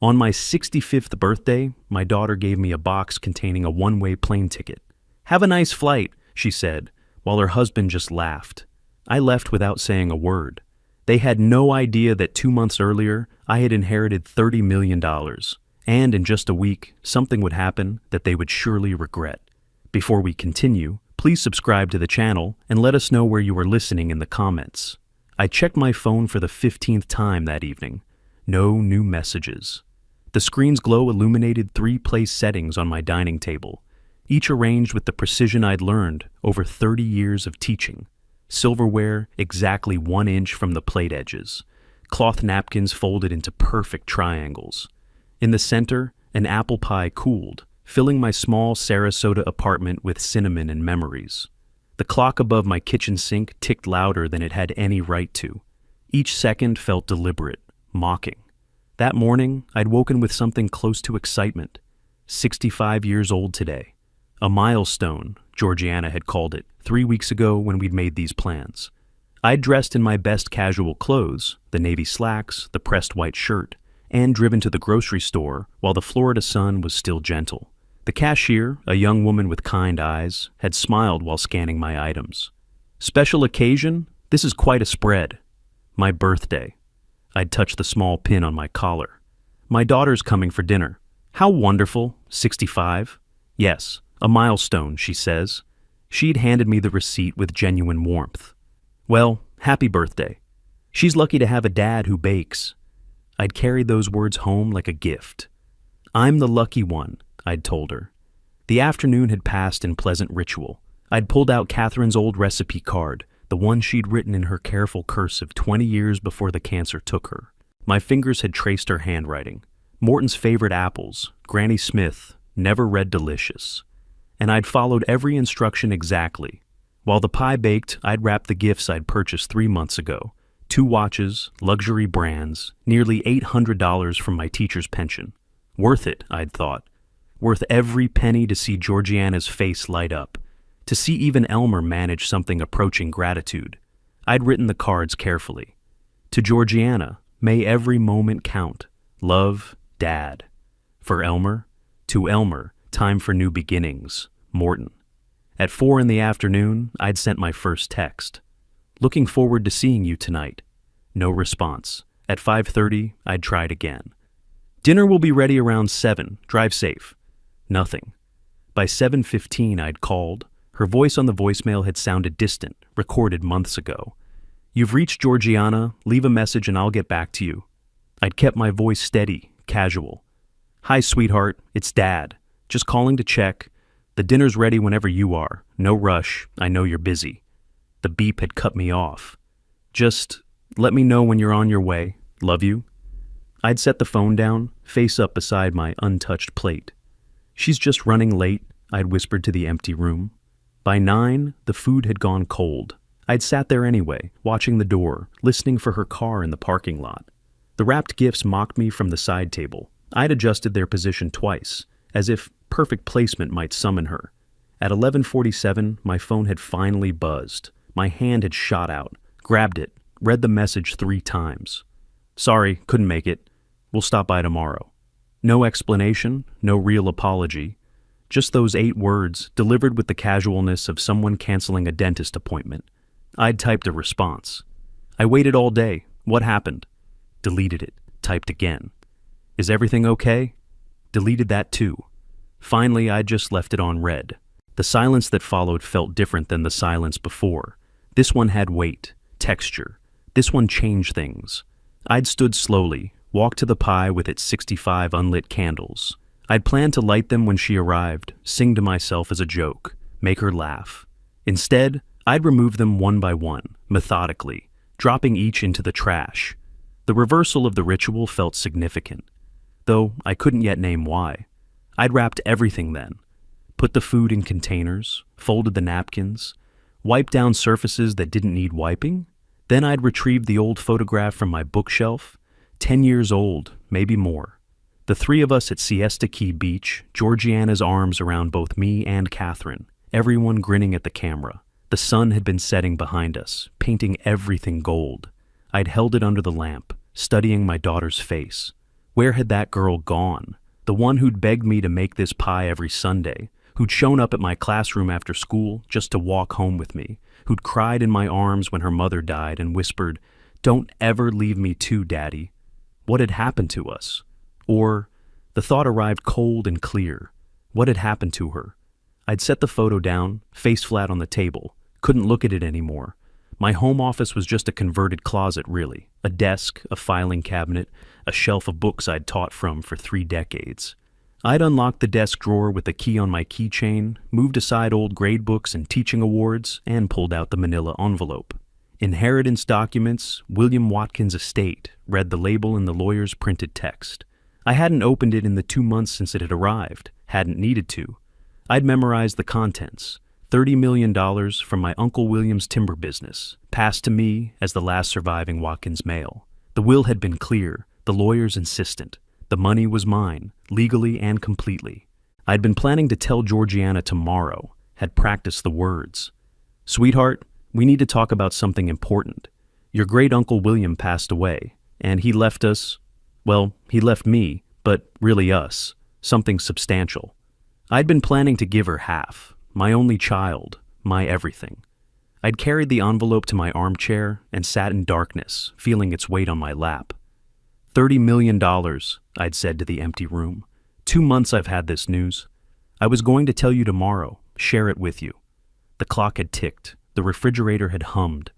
On my 65th birthday, my daughter gave me a box containing a one-way plane ticket. "Have a nice flight," she said, while her husband just laughed. I left without saying a word. They had no idea that 2 months earlier, I had inherited $30 million, and in just a week, something would happen that they would surely regret. Before we continue, please subscribe to the channel and let us know where you are listening in the comments. I checked my phone for the 15th time that evening. No new messages. The screen's glow illuminated 3 place settings on my dining table, each arranged with the precision I'd learned over 30 years of teaching. Silverware exactly 1 inch from the plate edges. Cloth napkins folded into perfect triangles. In the center, an apple pie cooled, filling my small Sarasota apartment with cinnamon and memories. The clock above my kitchen sink ticked louder than it had any right to. Each second felt deliberate, mocking. That morning, I'd woken with something close to excitement. 65 years old today. A milestone, Georgiana had called it, 3 weeks ago when we'd made these plans. I'd dressed in my best casual clothes, the navy slacks, the pressed white shirt, and driven to the grocery store while the Florida sun was still gentle. The cashier, a young woman with kind eyes, had smiled while scanning my items. "Special occasion? This is quite a spread." My birthday. I'd touched the small pin on my collar. "My daughter's coming for dinner." "How wonderful, 65. "Yes, a milestone," she says. She'd handed me the receipt with genuine warmth. "Well, happy birthday. She's lucky to have a dad who bakes." I'd carried those words home like a gift. "I'm the lucky one," I'd told her. The afternoon had passed in pleasant ritual. I'd pulled out Catherine's old recipe card, the one she'd written in her careful cursive 20 years before the cancer took her. My fingers had traced her handwriting. Morton's favorite apples, Granny Smith, never read delicious. And I'd followed every instruction exactly. While the pie baked, I'd wrapped the gifts I'd purchased 3 months ago. 2 watches, luxury brands, nearly $800 from my teacher's pension. Worth it, I'd thought. Worth every penny to see Georgiana's face light up. To see even Elmer manage something approaching gratitude. I'd written the cards carefully. To Georgiana, may every moment count. Love, Dad. For Elmer, to Elmer, time for new beginnings. Morton. At 4 in the afternoon, I'd sent my first text. "Looking forward to seeing you tonight." No response. At 5:30, I'd tried again. "Dinner will be ready around 7. Drive safe." Nothing. By 7:15, I'd called. Her voice on the voicemail had sounded distant, recorded months ago. "You've reached Georgiana. Leave a message and I'll get back to you." I'd kept my voice steady, casual. "Hi, sweetheart. It's Dad. Just calling to check. The dinner's ready whenever you are. No rush. I know you're busy." The beep had cut me off. "Just let me know when you're on your way. Love you." I'd set the phone down, face up beside my untouched plate. "She's just running late," I'd whispered to the empty room. By 9, the food had gone cold. I'd sat there anyway, watching the door, listening for her car in the parking lot. The wrapped gifts mocked me from the side table. I'd adjusted their position twice, as if perfect placement might summon her. At 11:47, my phone had finally buzzed. My hand had shot out, grabbed it, read the message 3 times. "Sorry, couldn't make it. We'll stop by tomorrow." No explanation, no real apology. Just those 8 words, delivered with the casualness of someone canceling a dentist appointment. I'd typed a response. "I waited all day. What happened?" Deleted it, typed again. "Is everything okay?" Deleted that too. Finally, I just left it on read. The silence that followed felt different than the silence before. This one had weight, texture. This one changed things. I'd stood slowly, walked to the pie with its 65 unlit candles. I'd planned to light them when she arrived, sing to myself as a joke, make her laugh. Instead, I'd remove them one by one, methodically, dropping each into the trash. The reversal of the ritual felt significant, though I couldn't yet name why. I'd wrapped everything then, put the food in containers, folded the napkins, wiped down surfaces that didn't need wiping. Then I'd retrieved the old photograph from my bookshelf, 10 years old, maybe more. The 3 of us at Siesta Key Beach, Georgiana's arms around both me and Catherine, everyone grinning at the camera. The sun had been setting behind us, painting everything gold. I'd held it under the lamp, studying my daughter's face. Where had that girl gone? The one who'd begged me to make this pie every Sunday, who'd shown up at my classroom after school just to walk home with me, who'd cried in my arms when her mother died and whispered, "Don't ever leave me too, Daddy." What had happened to us? Or, the thought arrived cold and clear. What had happened to her? I'd set the photo down, face flat on the table, couldn't look at it anymore. My home office was just a converted closet, really. A desk, a filing cabinet, a shelf of books I'd taught from for 3 decades. I'd unlocked the desk drawer with a key on my keychain, moved aside old grade books and teaching awards, and pulled out the manila envelope. Inheritance documents, William Watkins estate, read the label in the lawyer's printed text. I hadn't opened it in the 2 months since it had arrived, hadn't needed to. I'd memorized the contents. $30 million from my Uncle William's timber business, passed to me as the last surviving Watkins male. The will had been clear, the lawyers insistent. The money was mine, legally and completely. I'd been planning to tell Georgiana tomorrow, had practiced the words. "Sweetheart, we need to talk about something important. Your great-uncle William passed away, and he left us, well, he left me, but really us, something substantial. I'd been planning to give her half. My only child, my everything." I'd carried the envelope to my armchair and sat in darkness, feeling its weight on my lap. $30 million, I'd said to the empty room. 2 months I've had this news. I was going to tell you tomorrow, share it with you. The clock had ticked, the refrigerator had hummed.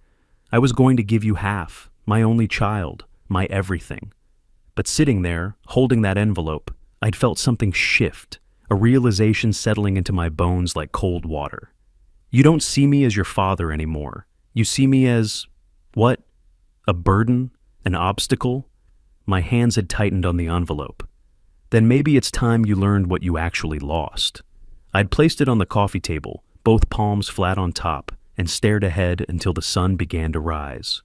I was going to give you half, my only child, my everything. But sitting there, holding that envelope, I'd felt something shift, a realization settling into my bones like cold water. You don't see me as your father anymore. You see me as, what? A burden? An obstacle? My hands had tightened on the envelope. Then maybe it's time you learned what you actually lost. I'd placed it on the coffee table, both palms flat on top, and stared ahead until the sun began to rise.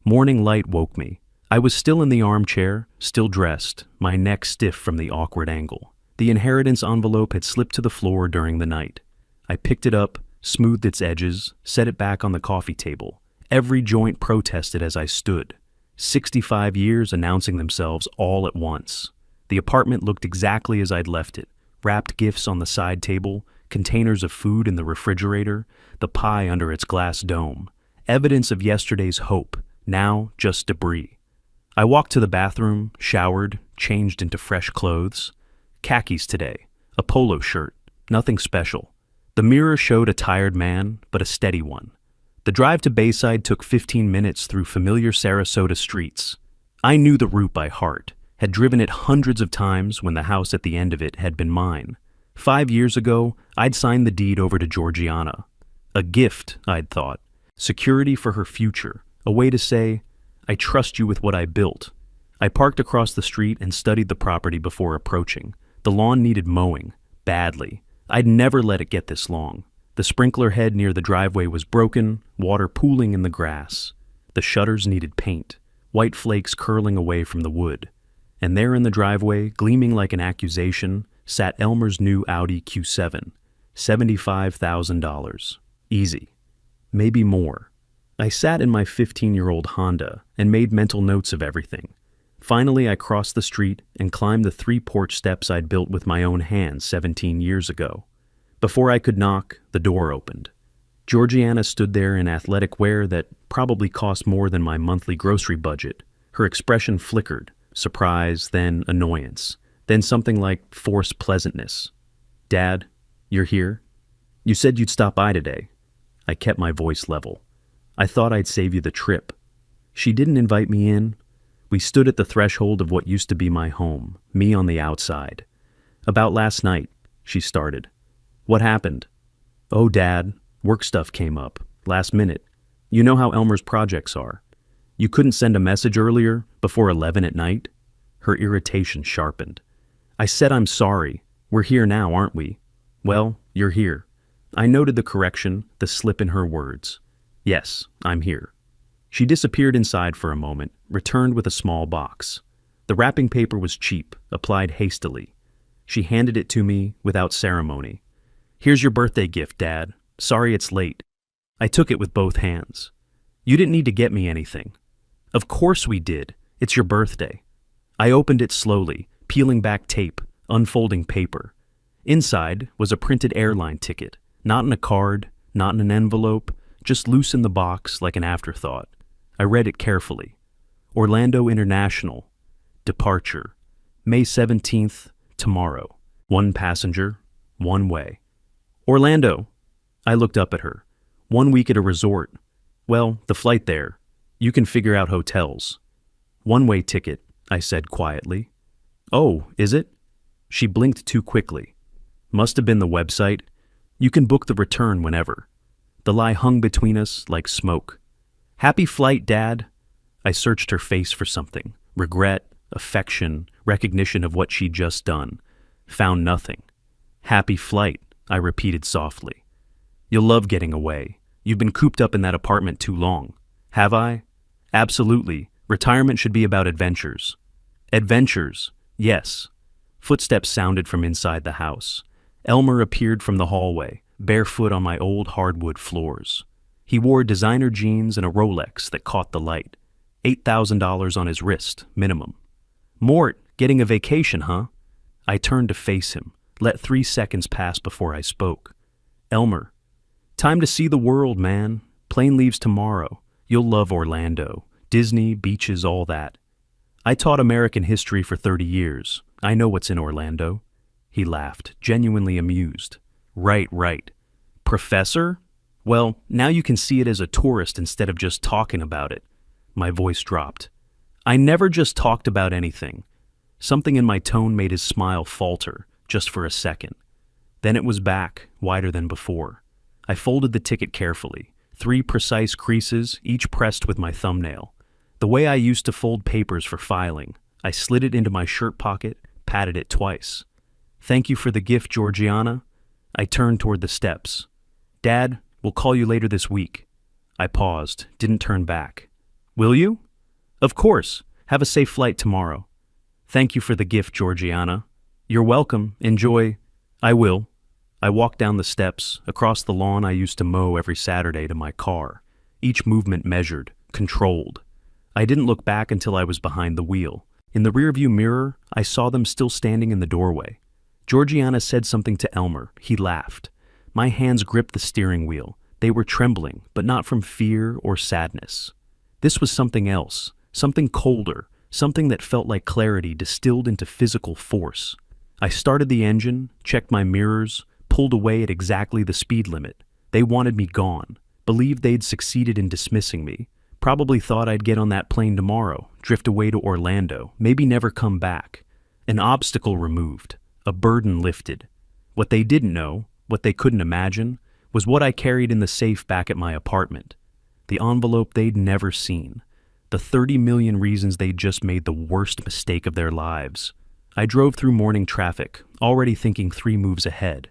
Morning light woke me. I was still in the armchair, still dressed, my neck stiff from the awkward angle. The inheritance envelope had slipped to the floor during the night. I picked it up, smoothed its edges, set it back on the coffee table. Every joint protested as I stood. 65 years announcing themselves all at once. The apartment looked exactly as I'd left it. Wrapped gifts on the side table, containers of food in the refrigerator, the pie under its glass dome. Evidence of yesterday's hope, now just debris. I walked to the bathroom, showered, changed into fresh clothes. Khakis today, a polo shirt, nothing special. The mirror showed a tired man, but a steady one. The drive to Bayside took 15 minutes through familiar Sarasota streets. I knew the route by heart, had driven it hundreds of times when the house at the end of it had been mine. 5 years ago, I'd signed the deed over to Georgiana. A gift, I'd thought. Security for her future. A way to say, I trust you with what I built. I parked across the street and studied the property before approaching. The lawn needed mowing, badly. I'd never let it get this long. The sprinkler head near the driveway was broken, water pooling in the grass. The shutters needed paint, white flakes curling away from the wood. And there in the driveway, gleaming like an accusation, sat Elmer's new Audi Q7. $75,000. Easy. Maybe more. I sat in my 15-year-old Honda and made mental notes of everything. Finally, I crossed the street and climbed the 3 porch steps I'd built with my own hands 17 years ago. Before I could knock, the door opened. Georgiana stood there in athletic wear that probably cost more than my monthly grocery budget. Her expression flickered, surprise, then annoyance, then something like forced pleasantness. "Dad, you're here? You said you'd stop by today." I kept my voice level. "I thought I'd save you the trip." She didn't invite me in. We stood at the threshold of what used to be my home, me on the outside. "About last night," she started. "What happened?" "Oh, Dad, work stuff came up, last minute. You know how Elmer's projects are. You couldn't send a message earlier, before 11 at night?" Her irritation sharpened. "I said I'm sorry. We're here now, aren't we?" "Well, you're here." I noted the correction, the slip in her words. "Yes, I'm here." She disappeared inside for a moment, returned with a small box. The wrapping paper was cheap, applied hastily. She handed it to me without ceremony. "Here's your birthday gift, Dad. Sorry it's late." I took it with both hands. "You didn't need to get me anything." "Of course we did. It's your birthday." I opened it slowly, peeling back tape, unfolding paper. Inside was a printed airline ticket, not in a card, not in an envelope, just loose in the box like an afterthought. I read it carefully. Orlando International. Departure. May 17th, tomorrow. 1 passenger, 1 way. Orlando. I looked up at her. 1 week at a resort. Well, the flight there. You can figure out hotels. 1-way ticket, I said quietly. Oh, is it? She blinked too quickly. Must have been the website. You can book the return whenever. The lie hung between us like smoke. Happy flight, Dad. I searched her face for something. Regret, affection, recognition of what she'd just done. Found nothing. Happy flight, I repeated softly. You'll love getting away. You've been cooped up in that apartment too long. Have I? Absolutely. Retirement should be about adventures. Adventures, yes. Footsteps sounded from inside the house. Elmer appeared from the hallway, barefoot on my old hardwood floors. He wore designer jeans and a Rolex that caught the light. $8,000 on his wrist, minimum. Mort, getting a vacation, huh? I turned to face him, let 3 seconds pass before I spoke. Elmer, time to see the world, man. Plane leaves tomorrow. You'll love Orlando. Disney, beaches, all that. I taught American history for 30 years. I know what's in Orlando. He laughed, genuinely amused. Right. Professor? Well, now you can see it as a tourist instead of just talking about it. My voice dropped. I never just talked about anything. Something in my tone made his smile falter, just for a second. Then it was back, wider than before. I folded the ticket carefully, 3 precise creases, each pressed with my thumbnail. The way I used to fold papers for filing. I slid it into my shirt pocket, patted it twice. Thank you for the gift, Georgiana. I turned toward the steps. Dad, we'll call you later this week. I paused, didn't turn back. Will you? Of course. Have a safe flight tomorrow. Thank you for the gift, Georgiana. You're welcome. Enjoy. I will. I walked down the steps, across the lawn I used to mow every Saturday to my car, each movement measured, controlled. I didn't look back until I was behind the wheel. In the rearview mirror, I saw them still standing in the doorway. Georgiana said something to Elmer. He laughed. My hands gripped the steering wheel. They were trembling, but not from fear or sadness. This was something else, something colder, something that felt like clarity distilled into physical force. I started the engine, checked my mirrors, pulled away at exactly the speed limit. They wanted me gone, believed they'd succeeded in dismissing me, probably thought I'd get on that plane tomorrow, drift away to Orlando, maybe never come back. An obstacle removed, a burden lifted. What they didn't know, what they couldn't imagine, was what I carried in the safe back at my apartment. The envelope they'd never seen. The 30 million reasons they'd just made the worst mistake of their lives. I drove through morning traffic, already thinking 3 moves ahead.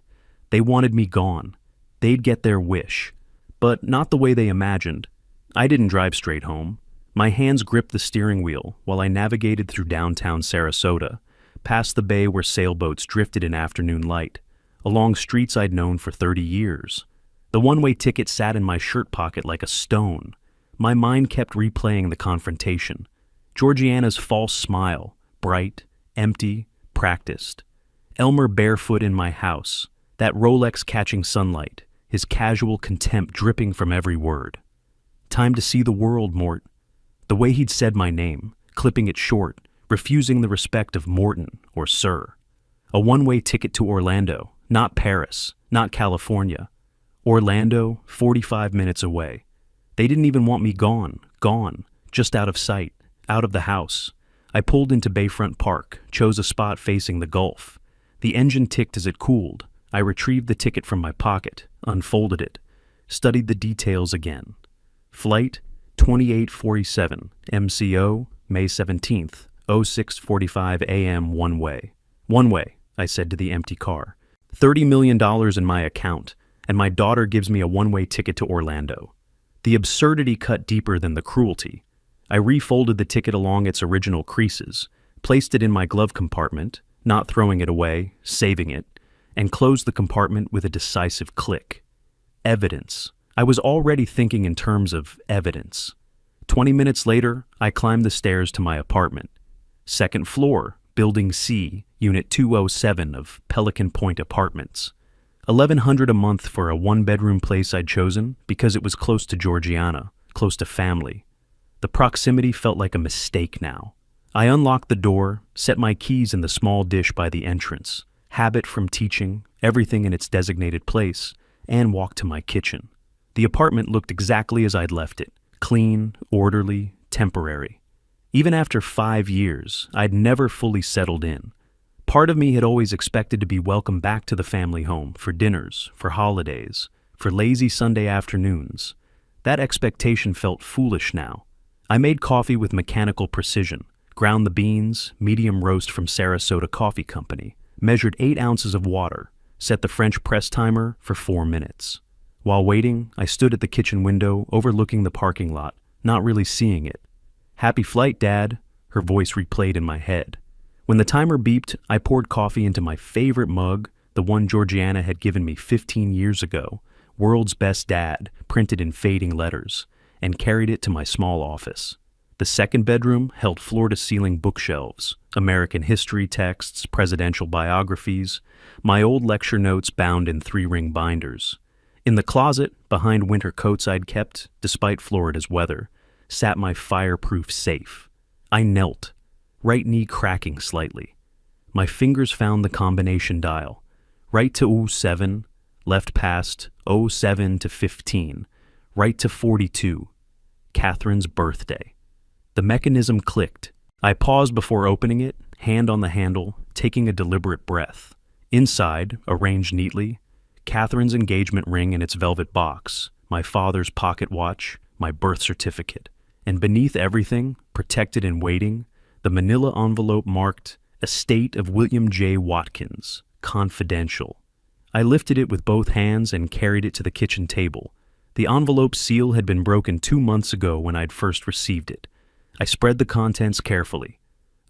They wanted me gone. They'd get their wish. But not the way they imagined. I didn't drive straight home. My hands gripped the steering wheel while I navigated through downtown Sarasota, past the bay where sailboats drifted in afternoon light, along streets I'd known for 30 years. The one-way ticket sat in my shirt pocket like a stone. My mind kept replaying the confrontation. Georgiana's false smile, bright, empty, practiced. Elmer barefoot in my house, that Rolex catching sunlight, his casual contempt dripping from every word. Time to see the world, Mort. The way he'd said my name, clipping it short, refusing the respect of Morton or Sir. A one-way ticket to Orlando, not Paris, not California. Orlando, 45 minutes away. They didn't even want me gone, just out of sight, out of the house. I pulled into Bayfront Park, chose a spot facing the Gulf. The engine ticked as it cooled. I retrieved the ticket from my pocket, unfolded it, studied the details again. Flight 2847, MCO, May 17th, 06:45 a.m. one way. One way, I said to the empty car. $30 million in my account, and my daughter gives me a one-way ticket to Orlando. The absurdity cut deeper than the cruelty. I refolded the ticket along its original creases, placed it in my glove compartment, not throwing it away, saving it, and closed the compartment with a decisive click. Evidence. I was already thinking in terms of evidence. 20 minutes later, I climbed the stairs to my apartment. Second floor, Building C, Unit 207 of Pelican Point Apartments. $1,100 a month for a one-bedroom place I'd chosen because it was close to Georgiana, close to family. The proximity felt like a mistake now. I unlocked the door, set my keys in the small dish by the entrance, habit from teaching, everything in its designated place, and walked to my kitchen. The apartment looked exactly as I'd left it, clean, orderly, temporary. Even after 5 years, I'd never fully settled in. Part of me had always expected to be welcomed back to the family home for dinners, for holidays, for lazy Sunday afternoons. That expectation felt foolish now. I made coffee with mechanical precision, ground the beans, medium roast from Sarasota Coffee Company, measured 8 ounces of water, set the French press timer for 4 minutes. While waiting, I stood at the kitchen window overlooking the parking lot, not really seeing it. "Happy flight, Dad," her voice replayed in my head. When the timer beeped, I poured coffee into my favorite mug, the one Georgiana had given me 15 years ago, "World's Best Dad," printed in fading letters, and carried it to my small office. The second bedroom held floor-to-ceiling bookshelves, American history texts, presidential biographies, my old lecture notes bound in 3-ring binders. In the closet, behind winter coats I'd kept, despite Florida's weather, sat my fireproof safe. I knelt, right knee cracking slightly. My fingers found the combination dial. Right to 07, left past 07 to 15, right to 42. Catherine's birthday. The mechanism clicked. I paused before opening it, hand on the handle, taking a deliberate breath. Inside, arranged neatly, Catherine's engagement ring in its velvet box, my father's pocket watch, my birth certificate. And beneath everything, protected and waiting, the manila envelope marked "Estate of William J. Watkins, Confidential." I lifted it with both hands and carried it to the kitchen table. The envelope seal had been broken 2 months ago when I'd first received it. I spread the contents carefully.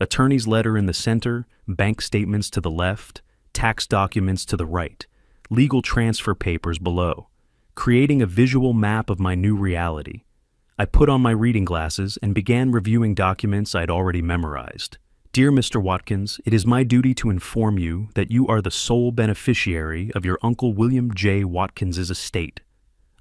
Attorney's letter in the center, bank statements to the left, tax documents to the right, legal transfer papers below, creating a visual map of my new reality. I put on my reading glasses and began reviewing documents I'd already memorized. "Dear Mr. Watkins, it is my duty to inform you that you are the sole beneficiary of your Uncle William J. Watkins's estate."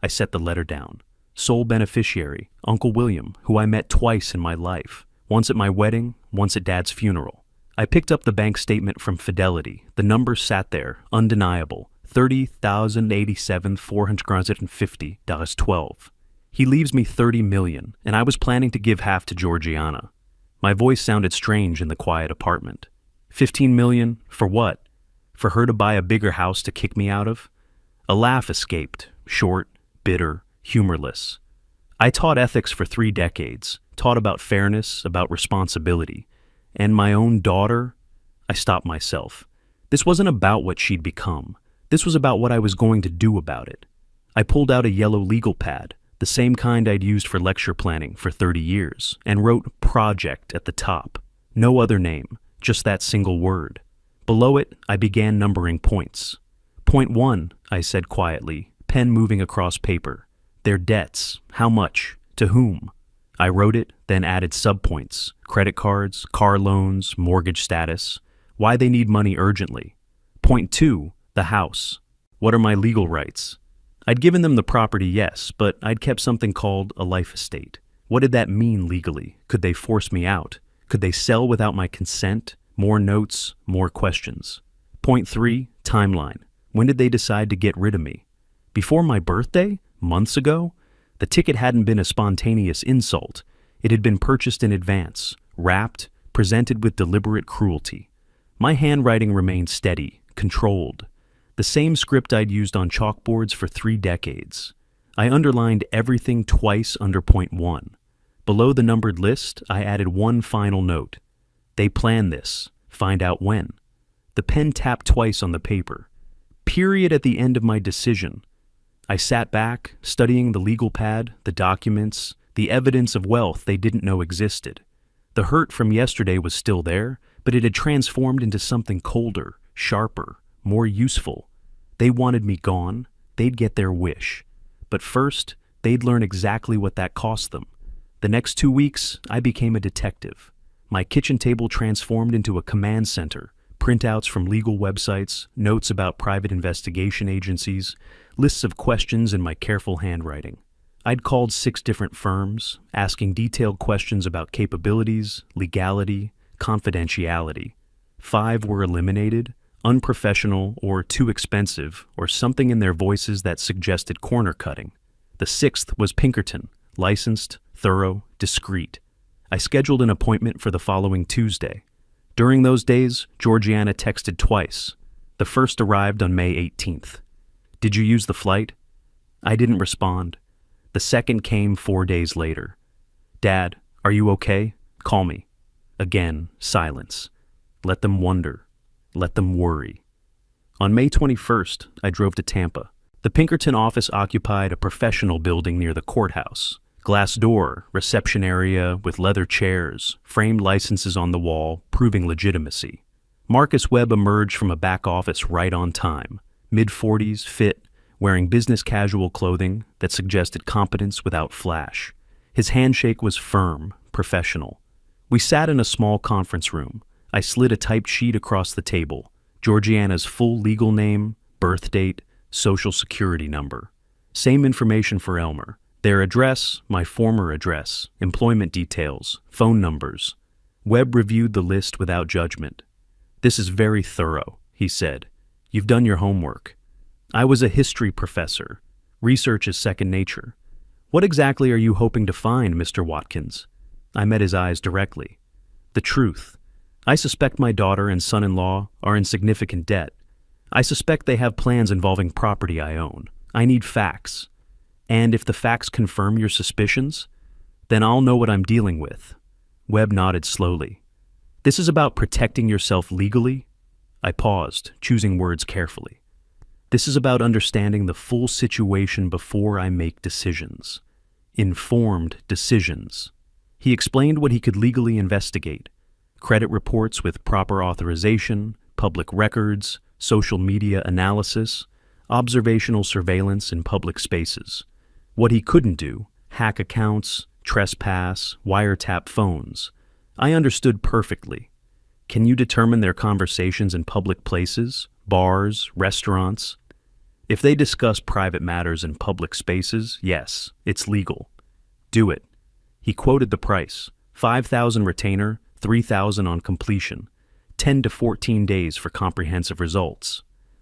I set the letter down. Sole beneficiary, Uncle William, who I met twice in my life, once at my wedding, once at Dad's funeral. I picked up the bank statement from Fidelity. The number sat there, undeniable, $30,087,450.12. He leaves me $30 million, and I was planning to give half to Georgiana. My voice sounded strange in the quiet apartment. $15 million, for what? For her to buy a bigger house to kick me out of? A laugh escaped, short, bitter, humorless. I taught ethics for 3 decades, taught about fairness, about responsibility. And my own daughter? I stopped myself. This wasn't about what she'd become. This was about what I was going to do about it. I pulled out a yellow legal pad, the same kind I'd used for lecture planning for 30 years, and wrote "Project" at the top. No other name, just that single word. Below it, I began numbering points. "Point 1, I said quietly, pen moving across paper. "Their debts. How much? To whom?" I wrote it, then added subpoints: credit cards, car loans, mortgage status, why they need money urgently. Point 2, the house. What are my legal rights? I'd given them the property, yes, but I'd kept something called a life estate. What did that mean legally? Could they force me out? Could they sell without my consent? More notes, more questions. Point 3, timeline. When did they decide to get rid of me? Before my birthday? Months ago? The ticket hadn't been a spontaneous insult. It had been purchased in advance, wrapped, presented with deliberate cruelty. My handwriting remained steady, controlled. The same script I'd used on chalkboards for 3 decades. I underlined everything twice under point 1. Below the numbered list, I added one final note. They planned this. Find out when. The pen tapped twice on the paper. Period at the end of my decision. I sat back, studying the legal pad, the documents, the evidence of wealth they didn't know existed. The hurt from yesterday was still there, but it had transformed into something colder, sharper, more useful. They wanted me gone. They'd get their wish. But first, they'd learn exactly what that cost them. The next 2 weeks, I became a detective. My kitchen table transformed into a command center, printouts from legal websites, notes about private investigation agencies, lists of questions in my careful handwriting. I'd called 6 different firms, asking detailed questions about capabilities, legality, confidentiality. 5 were eliminated, unprofessional or too expensive, or something in their voices that suggested corner cutting. The 6th was Pinkerton, licensed, thorough, discreet. I scheduled an appointment for the following Tuesday. During those days, Georgiana texted twice. The first arrived on May 18th. "Did you use the flight?" I didn't respond. The second came 4 days later. "Dad, are you okay? Call me." Again, silence. Let them wonder. Let them worry. On May 21st, I drove to Tampa. The Pinkerton office occupied a professional building near the courthouse. Glass door, reception area with leather chairs, framed licenses on the wall, proving legitimacy. Marcus Webb emerged from a back office right on time. Mid-40s, fit, wearing business casual clothing that suggested competence without flash. His handshake was firm, professional. We sat in a small conference room. I slid a typed sheet across the table. Georgiana's full legal name, birth date, social security number. Same information for Elmer. Their address, my former address, employment details, phone numbers. Webb reviewed the list without judgment. "This is very thorough," he said. "You've done your homework." I was a history professor. Research is second nature. "What exactly are you hoping to find, Mr. Watkins?" I met his eyes directly. "The truth. I suspect my daughter and son-in-law are in significant debt. I suspect they have plans involving property I own. I need facts. And if the facts confirm your suspicions, then I'll know what I'm dealing with." Webb nodded slowly. "This is about protecting yourself legally?" I paused, choosing words carefully. "This is about understanding the full situation before I make decisions. Informed decisions." He explained what he could legally investigate. Credit reports with proper authorization, public records, social media analysis, observational surveillance in public spaces. What he couldn't do, hack accounts, trespass, wiretap phones. I understood perfectly. Can you determine their conversations in public places, bars, restaurants? If they discuss private matters in public spaces, yes, it's legal. Do it. He quoted the price, $5,000 retainer, $3,000 on completion, 10 to 14 days for comprehensive results.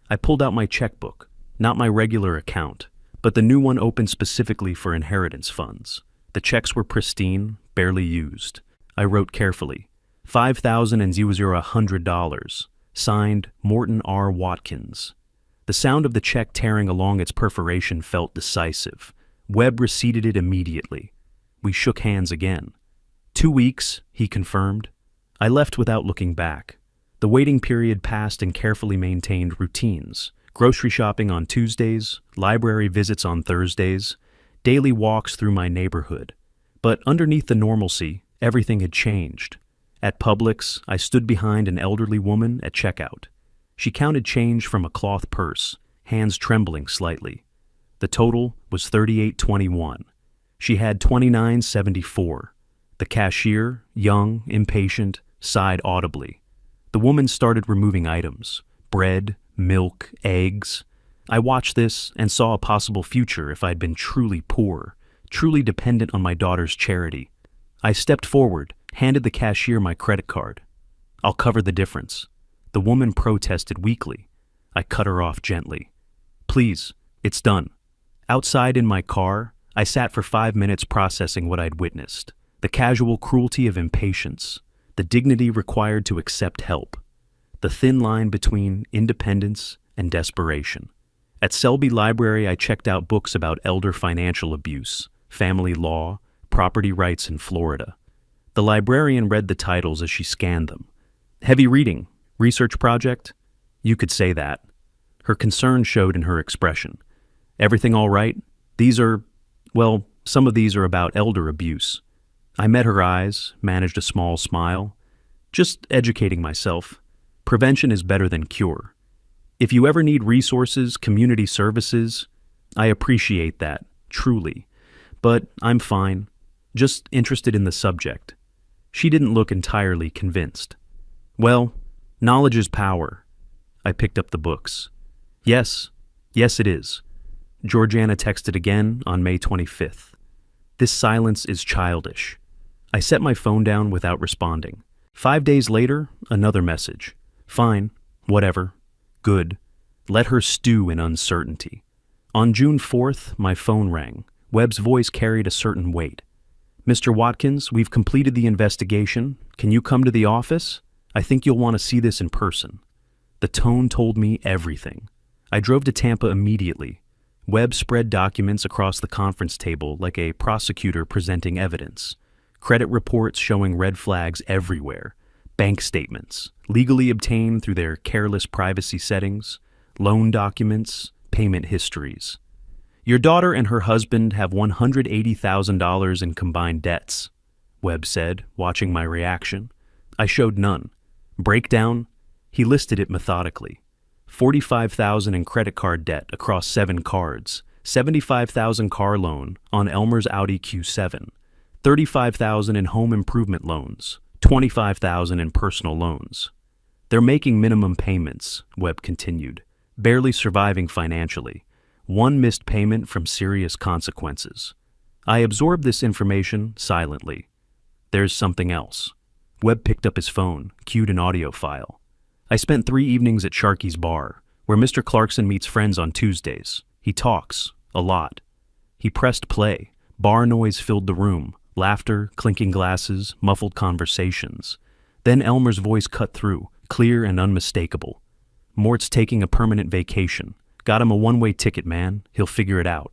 I pulled out my checkbook, not my regular account, but the new one opened specifically for inheritance funds. The checks were pristine, barely used. I wrote carefully, $5,000, signed Morton R. Watkins. The sound of the check tearing along its perforation felt decisive. Webb receipted it immediately. We shook hands again. 2 weeks, he confirmed. I left without looking back. The waiting period passed in carefully maintained routines. Grocery shopping on Tuesdays, library visits on Thursdays, daily walks through my neighborhood. But underneath the normalcy, everything had changed. At Publix, I stood behind an elderly woman at checkout. She counted change from a cloth purse, hands trembling slightly. The total was $38.21. She had $29.74. The cashier, young, impatient, sighed audibly. The woman started removing items, bread, milk, eggs. I watched this and saw a possible future if I'd been truly poor, truly dependent on my daughter's charity. I stepped forward, handed the cashier my credit card. "I'll cover the difference." The woman protested weakly. I cut her off gently. "Please, it's done." Outside in my car, I sat for 5 minutes processing what I'd witnessed. The casual cruelty of impatience, the dignity required to accept help, the thin line between independence and desperation. At Selby Library, I checked out books about elder financial abuse, family law, property rights in Florida. The librarian read the titles as she scanned them. "Heavy reading, research project?" You could say that. Her concern showed in her expression. "Everything all right? Some of these are about elder abuse." I met her eyes, managed a small smile. "Just educating myself. Prevention is better than cure. If you ever need resources, community services, I appreciate that, truly. But I'm fine. Just interested in the subject." She didn't look entirely convinced. Well, knowledge is power. I picked up the books. Yes, it is. Georgiana texted again on May 25th. This silence is childish. I set my phone down without responding. 5 days later, another message. Fine, whatever, good. Let her stew in uncertainty. On June 4th, my phone rang. Webb's voice carried a certain weight. Mr. Watkins, we've completed the investigation. Can you come to the office? I think you'll want to see this in person. The tone told me everything. I drove to Tampa immediately. Webb spread documents across the conference table like a prosecutor presenting evidence. Credit reports showing red flags everywhere. Bank statements, legally obtained through their careless privacy settings. Loan documents, payment histories. Your daughter and her husband have $180,000 in combined debts, Webb said, watching my reaction. I showed none. Breakdown? He listed it methodically. $45,000 in credit card debt across 7 cards, $75,000 car loan on Elmer's Audi Q7, $35,000 in home improvement loans, $25,000 in personal loans. They're making minimum payments, Webb continued, barely surviving financially. 1 missed payment from serious consequences. I absorbed this information silently. There's something else. Webb picked up his phone, cued an audio file. I spent 3 evenings at Sharky's bar, where Mr. Clarkson meets friends on Tuesdays. He talks, a lot. He pressed play. Bar noise filled the room. Laughter, clinking glasses, muffled conversations. Then Elmer's voice cut through, clear and unmistakable. Mort's taking a permanent vacation. Got him a one-way ticket, man. He'll figure it out.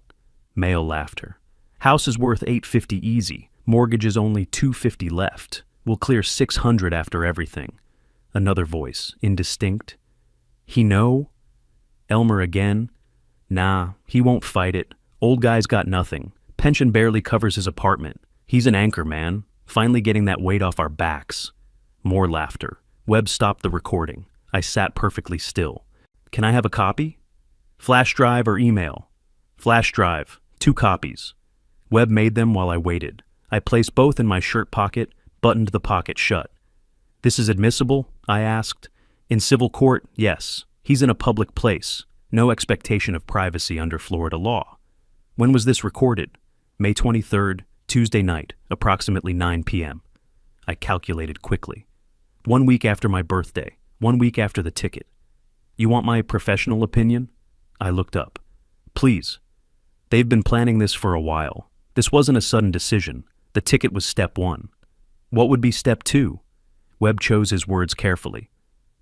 Male laughter. House is worth $850 easy. Mortgage is only $250 left. We'll clear $600 after everything. Another voice, indistinct. He know? Elmer again. Nah, he won't fight it. Old guy's got nothing. Pension barely covers his apartment. He's an anchor, man. Finally getting that weight off our backs. More laughter. Webb stopped the recording. I sat perfectly still. Can I have a copy? Flash drive or email? Flash drive. 2 copies. Webb made them while I waited. I placed both in my shirt pocket, buttoned the pocket shut. This is admissible? I asked. In civil court, yes. He's in a public place. No expectation of privacy under Florida law. When was this recorded? May 23rd, Tuesday night, approximately 9 p.m. I calculated quickly. 1 week after my birthday. 1 week after the ticket. You want my professional opinion? I looked up. Please. They've been planning this for a while. This wasn't a sudden decision. The ticket was step 1. What would be step 2? Webb chose his words carefully.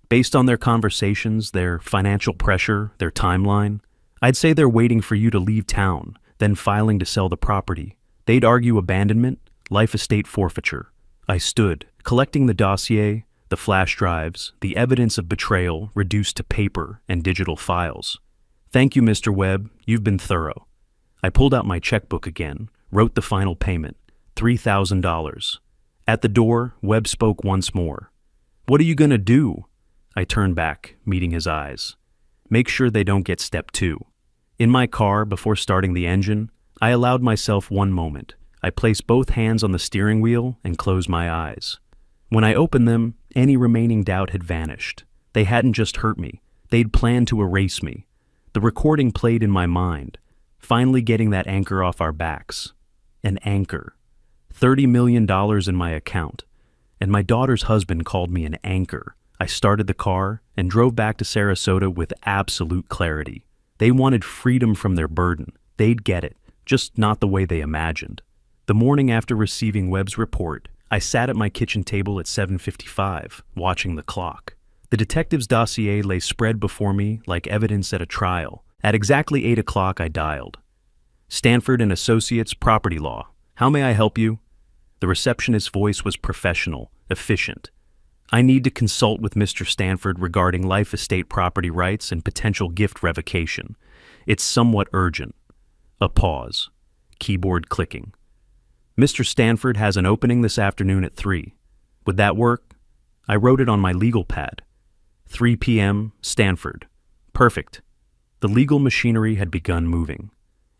Based on their conversations, their financial pressure, their timeline, I'd say they're waiting for you to leave town, then filing to sell the property. They'd argue abandonment, life estate forfeiture. I stood, collecting the dossier, the flash drives, the evidence of betrayal reduced to paper and digital files. Thank you, Mr. Webb. You've been thorough. I pulled out my checkbook again, wrote the final payment, $3,000. At the door, Webb spoke once more. What are you going to do? I turned back, meeting his eyes. Make sure they don't get step 2. In my car, before starting the engine, I allowed myself 1 moment. I placed both hands on the steering wheel and closed my eyes. When I opened them, any remaining doubt had vanished. They hadn't just hurt me. They'd planned to erase me. The recording played in my mind, finally getting that anchor off our backs. An anchor. $30 million in my account. And my daughter's husband called me an anchor. I started the car and drove back to Sarasota with absolute clarity. They wanted freedom from their burden. They'd get it, just not the way they imagined. The morning after receiving Webb's report, I sat at my kitchen table at 7:55, watching the clock. The detective's dossier lay spread before me like evidence at a trial. At exactly 8 o'clock, I dialed. Stanford and Associates, Property Law. How may I help you? The receptionist's voice was professional, efficient. I need to consult with Mr. Stanford regarding life estate property rights and potential gift revocation. It's somewhat urgent. A pause. Keyboard clicking. Mr. Stanford has an opening this afternoon at 3. Would that work? I wrote it on my legal pad. 3 p.m., Stanford. Perfect. The legal machinery had begun moving.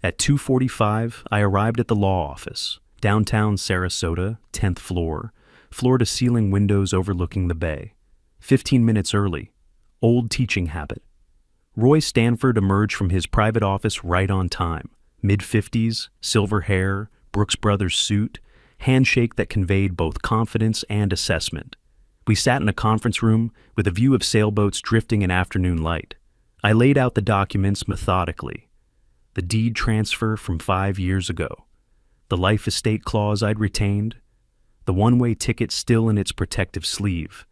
At 2:45, I arrived at the law office, downtown Sarasota, 10th floor, floor-to-ceiling windows overlooking the bay. 15 minutes early. Old teaching habit. Roy Stanford emerged from his private office right on time. Mid-50s, silver hair, Brooks Brothers suit, handshake that conveyed both confidence and assessment. We sat in a conference room with a view of sailboats drifting in afternoon light. I laid out the documents methodically. The deed transfer from 5 years ago. The life estate clause I'd retained. The one-way ticket still in its protective sleeve.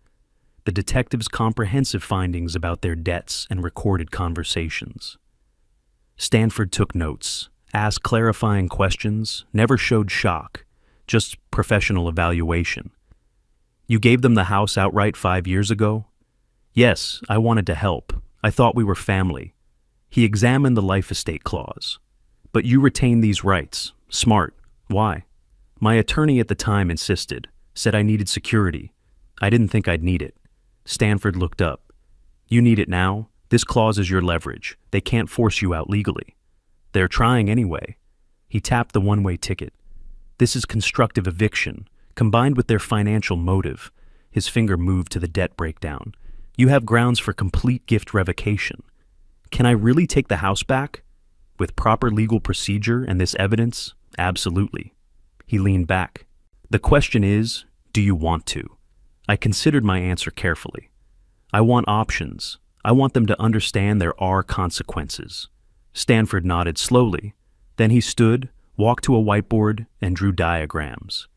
The detective's comprehensive findings about their debts and recorded conversations. Stanford took notes, asked clarifying questions, never showed shock, just professional evaluation. You gave them the house outright 5 years ago? Yes, I wanted to help. I thought we were family. He examined the life estate clause. But you retain these rights. Smart. Why? My attorney at the time insisted, said I needed security. I didn't think I'd need it. Stanford looked up. You need it now? This clause is your leverage. They can't force you out legally. They're trying anyway. He tapped the one-way ticket. This is constructive eviction, combined with their financial motive. His finger moved to the debt breakdown. You have grounds for complete gift revocation. Can I really take the house back? With proper legal procedure and this evidence? Absolutely. He leaned back. The question is, do you want to? I considered my answer carefully. I want options. I want them to understand there are consequences. Stanford nodded slowly. Then he stood, walked to a whiteboard, and drew diagrams.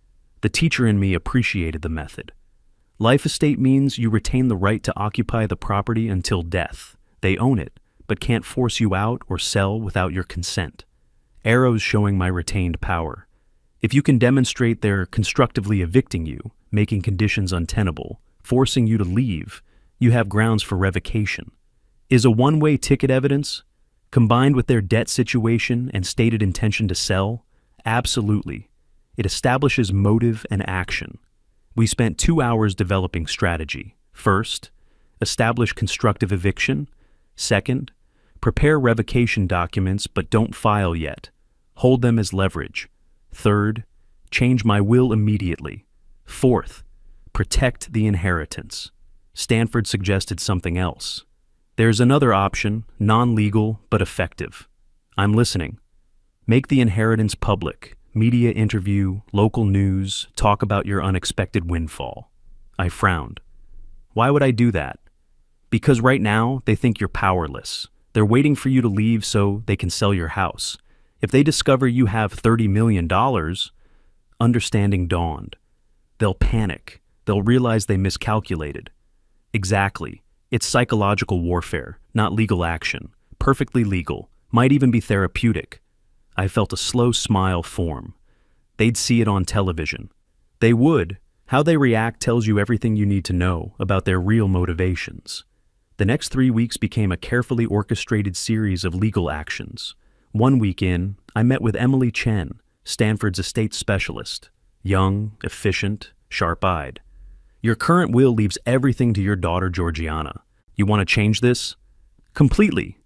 The teacher in me appreciated the method. Life estate means you retain the right to occupy the property until death. They own it, but can't force you out or sell without your consent. Arrows showing my retained power. If you can demonstrate they're constructively evicting you, making conditions untenable, forcing you to leave, you have grounds for revocation. Is a one-way ticket evidence, combined with their debt situation and stated intention to sell? Absolutely. It establishes motive and action. We spent 2 hours developing strategy. First, establish constructive eviction. Second, prepare revocation documents but don't file yet. Hold them as leverage. Third, change my will immediately. Fourth, protect the inheritance. Stanford suggested something else. There's another option, non-legal but effective. I'm listening. Make the inheritance public. Media interview, local news, talk about your unexpected windfall. I frowned. Why would I do that? Because right now, they think you're powerless. They're waiting for you to leave so they can sell your house. If they discover you have $30 million, understanding dawned. They'll panic. They'll realize they miscalculated. Exactly. It's psychological warfare, not legal action. Perfectly legal. Might even be therapeutic. I felt a slow smile form. They'd see it on television. They would. How they react tells you everything you need to know about their real motivations. The next 3 weeks became a carefully orchestrated series of legal actions. 1 week in, I met with Emily Chen, Stanford's estate specialist. Young, efficient, sharp-eyed. Your current will leaves everything to your daughter Georgiana. You want to change this? Completely.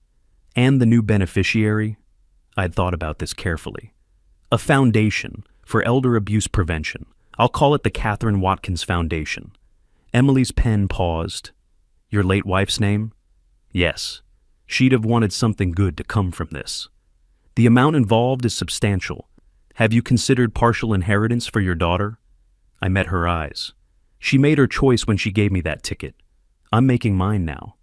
And the new beneficiary? I'd thought about this carefully. A foundation for elder abuse prevention. I'll call it the Catherine Watkins Foundation. Emily's pen paused. Your late wife's name? Yes. She'd have wanted something good to come from this. The amount involved is substantial. Have you considered partial inheritance for your daughter? I met her eyes. She made her choice when she gave me that ticket. I'm making mine now.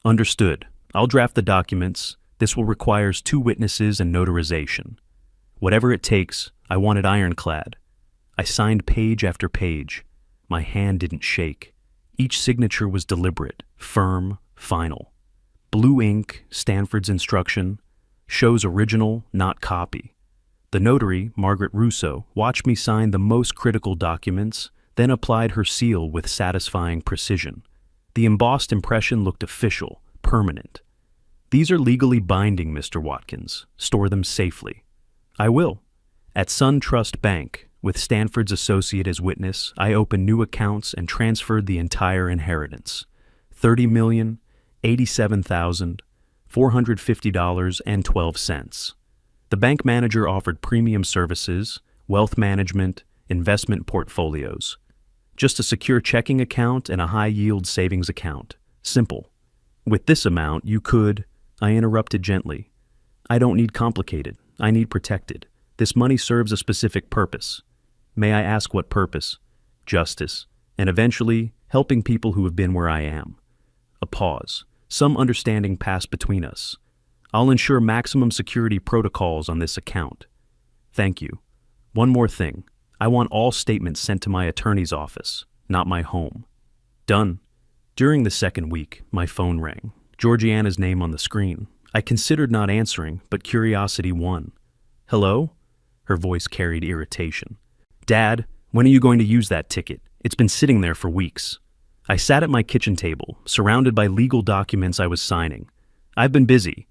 Understood. I'll draft the documents. This will require 2 witnesses and notarization. Whatever it takes, I want it ironclad. I signed page after page. My hand didn't shake. Each signature was deliberate, firm, final. Blue ink, Stanford's instruction, shows original, not copy. The notary, Margaret Russo, watched me sign the most critical documents, then applied her seal with satisfying precision. The embossed impression looked official, permanent. These are legally binding, Mr. Watkins. Store them safely. I will. At Sun Trust Bank, with Stanford's associate as witness, I opened new accounts and transferred the entire inheritance. $30,087,450.12. The bank manager offered premium services, wealth management, investment portfolios. Just a secure checking account and a high-yield savings account. Simple. With this amount, you could... I interrupted gently. I don't need complicated. I need protected. This money serves a specific purpose. May I ask what purpose? Justice. And eventually, helping people who have been where I am. A pause. Some understanding passed between us. I'll ensure maximum security protocols on this account. Thank you. One more thing. I want all statements sent to my attorney's office, not my home. Done. During the second week, my phone rang. Georgiana's name on the screen. I considered not answering, but curiosity won. Hello? Her voice carried irritation. Dad, when are you going to use that ticket? It's been sitting there for weeks. I sat at my kitchen table, surrounded by legal documents I was signing. I've been busy.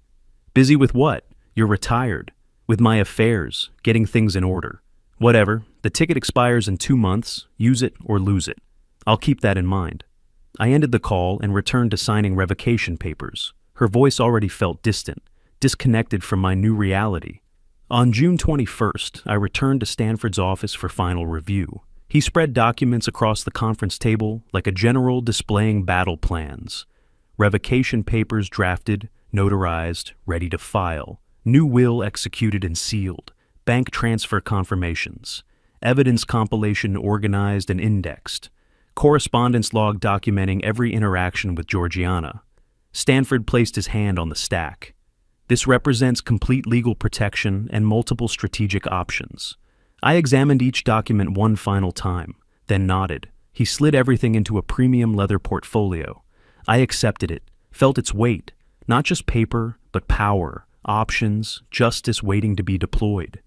Busy with what? You're retired. With my affairs, getting things in order. Whatever, the ticket expires in 2 months. Use it or lose it. I'll keep that in mind. I ended the call and returned to signing revocation papers. Her voice already felt distant, disconnected from my new reality. On June 21st, I returned to Stanford's office for final review. He spread documents across the conference table like a general displaying battle plans. Revocation papers drafted, notarized, ready to file. New will executed and sealed. Bank transfer confirmations. Evidence compilation organized and indexed. Correspondence log documenting every interaction with Georgiana. Stanford placed his hand on the stack. This represents complete legal protection and multiple strategic options. I examined each document one final time, then nodded. He slid everything into a premium leather portfolio. I accepted it, felt its weight, not just paper, but power, options, justice waiting to be deployed.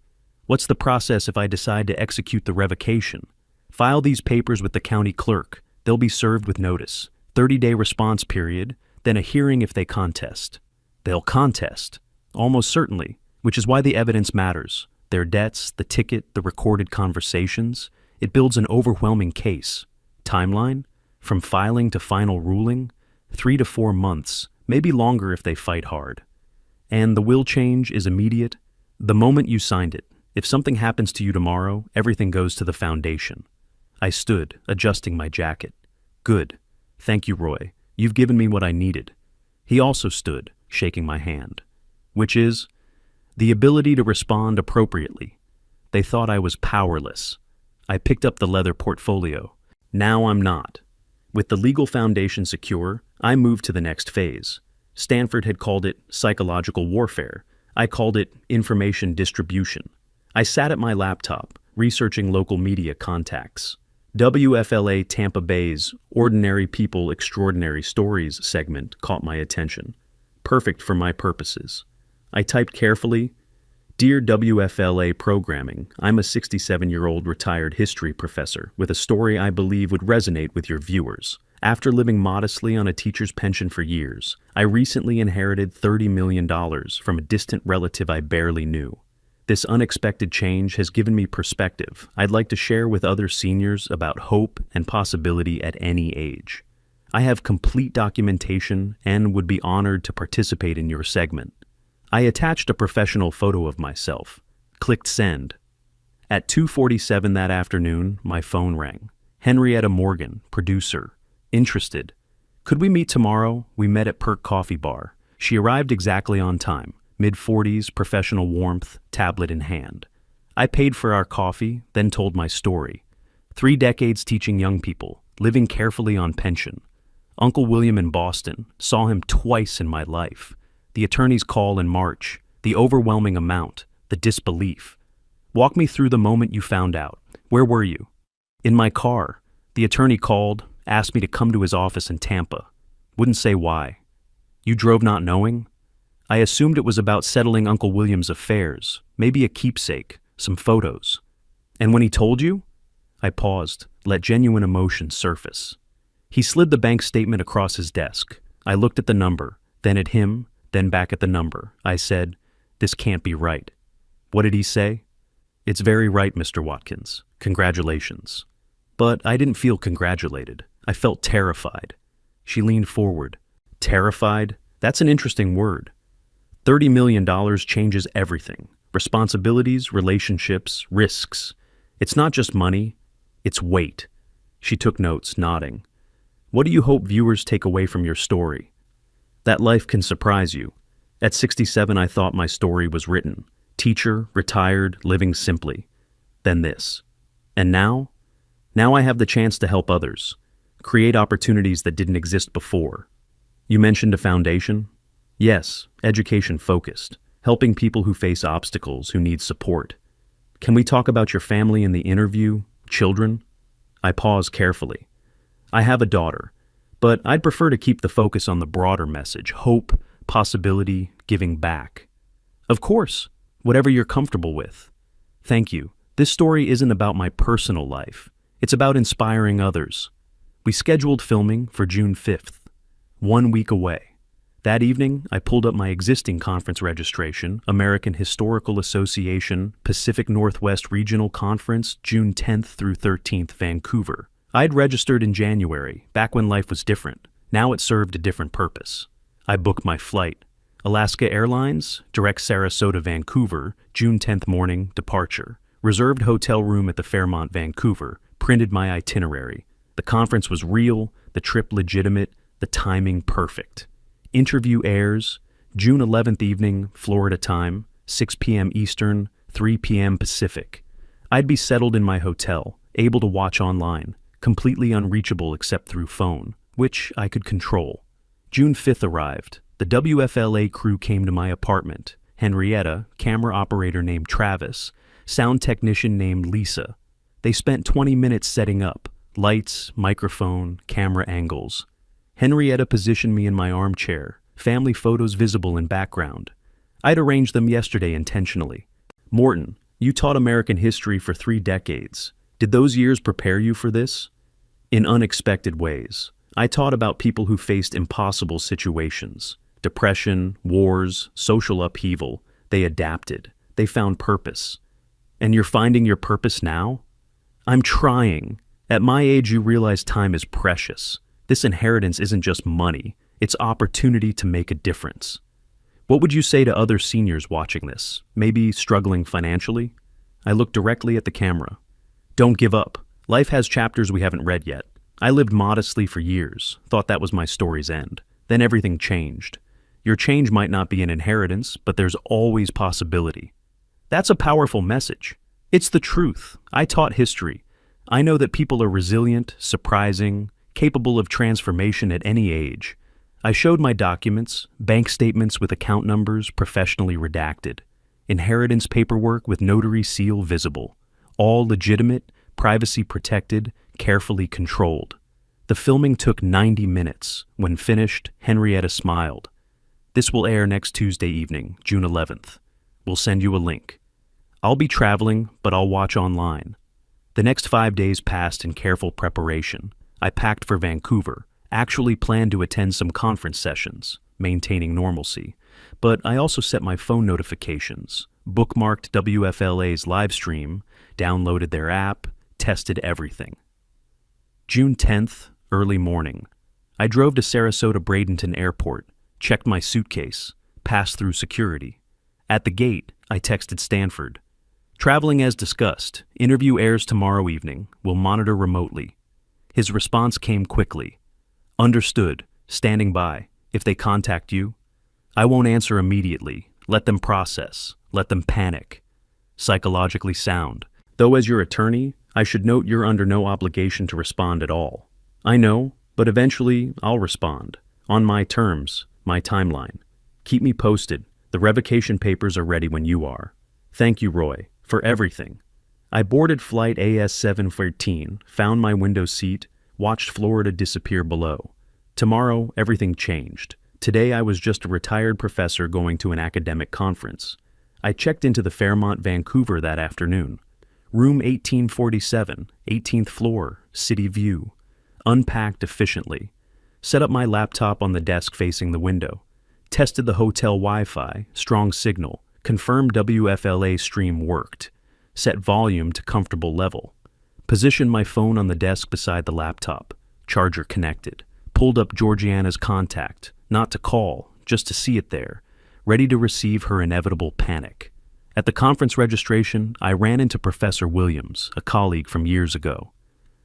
What's the process if I decide to execute the revocation? File these papers with the county clerk. They'll be served with notice. 30-day response period, then a hearing if they contest. They'll contest, almost certainly, which is why the evidence matters. Their debts, the ticket, the recorded conversations. It builds an overwhelming case. Timeline? From filing to final ruling? 3 to 4 months, maybe longer if they fight hard. And the will change is immediate. The moment you signed it. If something happens to you tomorrow, everything goes to the foundation. I stood, adjusting my jacket. Good. Thank you, Roy. You've given me what I needed. He also stood, shaking my hand. Which is? The ability to respond appropriately. They thought I was powerless. I picked up the leather portfolio. Now I'm not. With the legal foundation secure, I moved to the next phase. Stanford had called it psychological warfare. I called it information distribution. I sat at my laptop, researching local media contacts. WFLA Tampa Bay's Ordinary People Extraordinary Stories segment caught my attention. Perfect for my purposes. I typed carefully, Dear WFLA Programming, I'm a 67-year-old retired history professor with a story I believe would resonate with your viewers. After living modestly on a teacher's pension for years, I recently inherited $30 million from a distant relative I barely knew. This unexpected change has given me perspective I'd like to share with other seniors about hope and possibility at any age. I have complete documentation and would be honored to participate in your segment. I attached a professional photo of myself. Clicked send. At 2:47 that afternoon, my phone rang. Henrietta Morgan, producer. Interested. Could we meet tomorrow? We met at Perk Coffee Bar. She arrived exactly on time. Mid-40s, professional warmth, tablet in hand. I paid for our coffee, then told my story. 3 decades teaching young people, living carefully on pension. Uncle William in Boston, saw him twice in my life. The attorney's call in March, the overwhelming amount, the disbelief. Walk me through the moment you found out. Where were you? In my car. The attorney called, asked me to come to his office in Tampa. Wouldn't say why. You drove not knowing? I assumed it was about settling Uncle William's affairs, maybe a keepsake, some photos. And when he told you? I paused, let genuine emotion surface. He slid the bank statement across his desk. I looked at the number, then at him, then back at the number. I said, "This can't be right." What did he say? "It's very right, Mr. Watkins. Congratulations." But I didn't feel congratulated. I felt terrified. She leaned forward. Terrified? That's an interesting word. $30 million changes everything. Responsibilities, relationships, risks. It's not just money, it's weight. She took notes, nodding. What do you hope viewers take away from your story? That life can surprise you. At 67, I thought my story was written. Teacher, retired, living simply. Then this. And now? Now I have the chance to help others. Create opportunities that didn't exist before. You mentioned a foundation? Yes, education focused. Helping people who face obstacles, who need support. Can we talk about your family in the interview? Children? I pause carefully. I have a daughter, but I'd prefer to keep the focus on the broader message: hope, possibility, giving back. Of course, whatever you're comfortable with. Thank you. This story isn't about my personal life. It's about inspiring others. We scheduled filming for June 5th, 1 week away. That evening, I pulled up my existing conference registration, American Historical Association, Pacific Northwest Regional Conference, June 10th through 13th, Vancouver. I'd registered in January, back when life was different. Now it served a different purpose. I booked my flight. Alaska Airlines, direct Sarasota, Vancouver, June 10th morning, departure. Reserved hotel room at the Fairmont, Vancouver. Printed my itinerary. The conference was real, the trip legitimate, the timing perfect. Interview airs, June 11th evening, Florida time, 6 p.m. Eastern, 3 p.m. Pacific. I'd be settled in my hotel, able to watch online, completely unreachable except through phone, which I could control. June 5th arrived. The WFLA crew came to my apartment. Henrietta, camera operator named Travis, sound technician named Lisa. They spent 20 minutes setting up, lights, microphone, camera angles. Henrietta positioned me in my armchair, family photos visible in background. I'd arranged them yesterday intentionally. Morton, you taught American history for 3 decades. Did those years prepare you for this? In unexpected ways. I taught about people who faced impossible situations. Depression, wars, social upheaval. They adapted. They found purpose. And you're finding your purpose now? I'm trying. At my age, you realize time is precious. This inheritance isn't just money, it's opportunity to make a difference. What would you say to other seniors watching this, maybe struggling financially? I looked directly at the camera. Don't give up. Life has chapters we haven't read yet. I lived modestly for years, thought that was my story's end. Then everything changed. Your change might not be an inheritance, but there's always possibility. That's a powerful message. It's the truth. I taught history. I know that people are resilient, surprising, capable of transformation at any age. I showed my documents, bank statements with account numbers professionally redacted, inheritance paperwork with notary seal visible, all legitimate, privacy protected, carefully controlled. The filming took 90 minutes. When finished, Henrietta smiled. This will air next Tuesday evening, June 11th. We'll send you a link. I'll be traveling, but I'll watch online. The next 5 days passed in careful preparation. I packed for Vancouver, actually planned to attend some conference sessions, maintaining normalcy. But I also set my phone notifications, bookmarked WFLA's live stream, downloaded their app, tested everything. June 10th, early morning. I drove to Sarasota Bradenton Airport, checked my suitcase, passed through security. At the gate, I texted Stanford. Traveling as discussed, interview airs tomorrow evening, we'll monitor remotely. His response came quickly. Understood, standing by. If they contact you, I won't answer immediately. Let them process. Let them panic. Psychologically sound. Though as your attorney, I should note you're under no obligation to respond at all. I know, but eventually I'll respond. On my terms, my timeline. Keep me posted. The revocation papers are ready when you are. Thank you, Roy, for everything. I boarded flight AS714, found my window seat, watched Florida disappear below. Tomorrow, everything changed. Today I was just a retired professor going to an academic conference. I checked into the Fairmont, Vancouver that afternoon. Room 1847, 18th floor, city view. Unpacked efficiently. Set up my laptop on the desk facing the window. Tested the hotel Wi-Fi, strong signal. Confirmed WFLA stream worked. Set volume to comfortable level. Positioned my phone on the desk beside the laptop. Charger connected. Pulled up Georgiana's contact, not to call, just to see it there, ready to receive her inevitable panic. At the conference registration, I ran into Professor Williams, a colleague from years ago.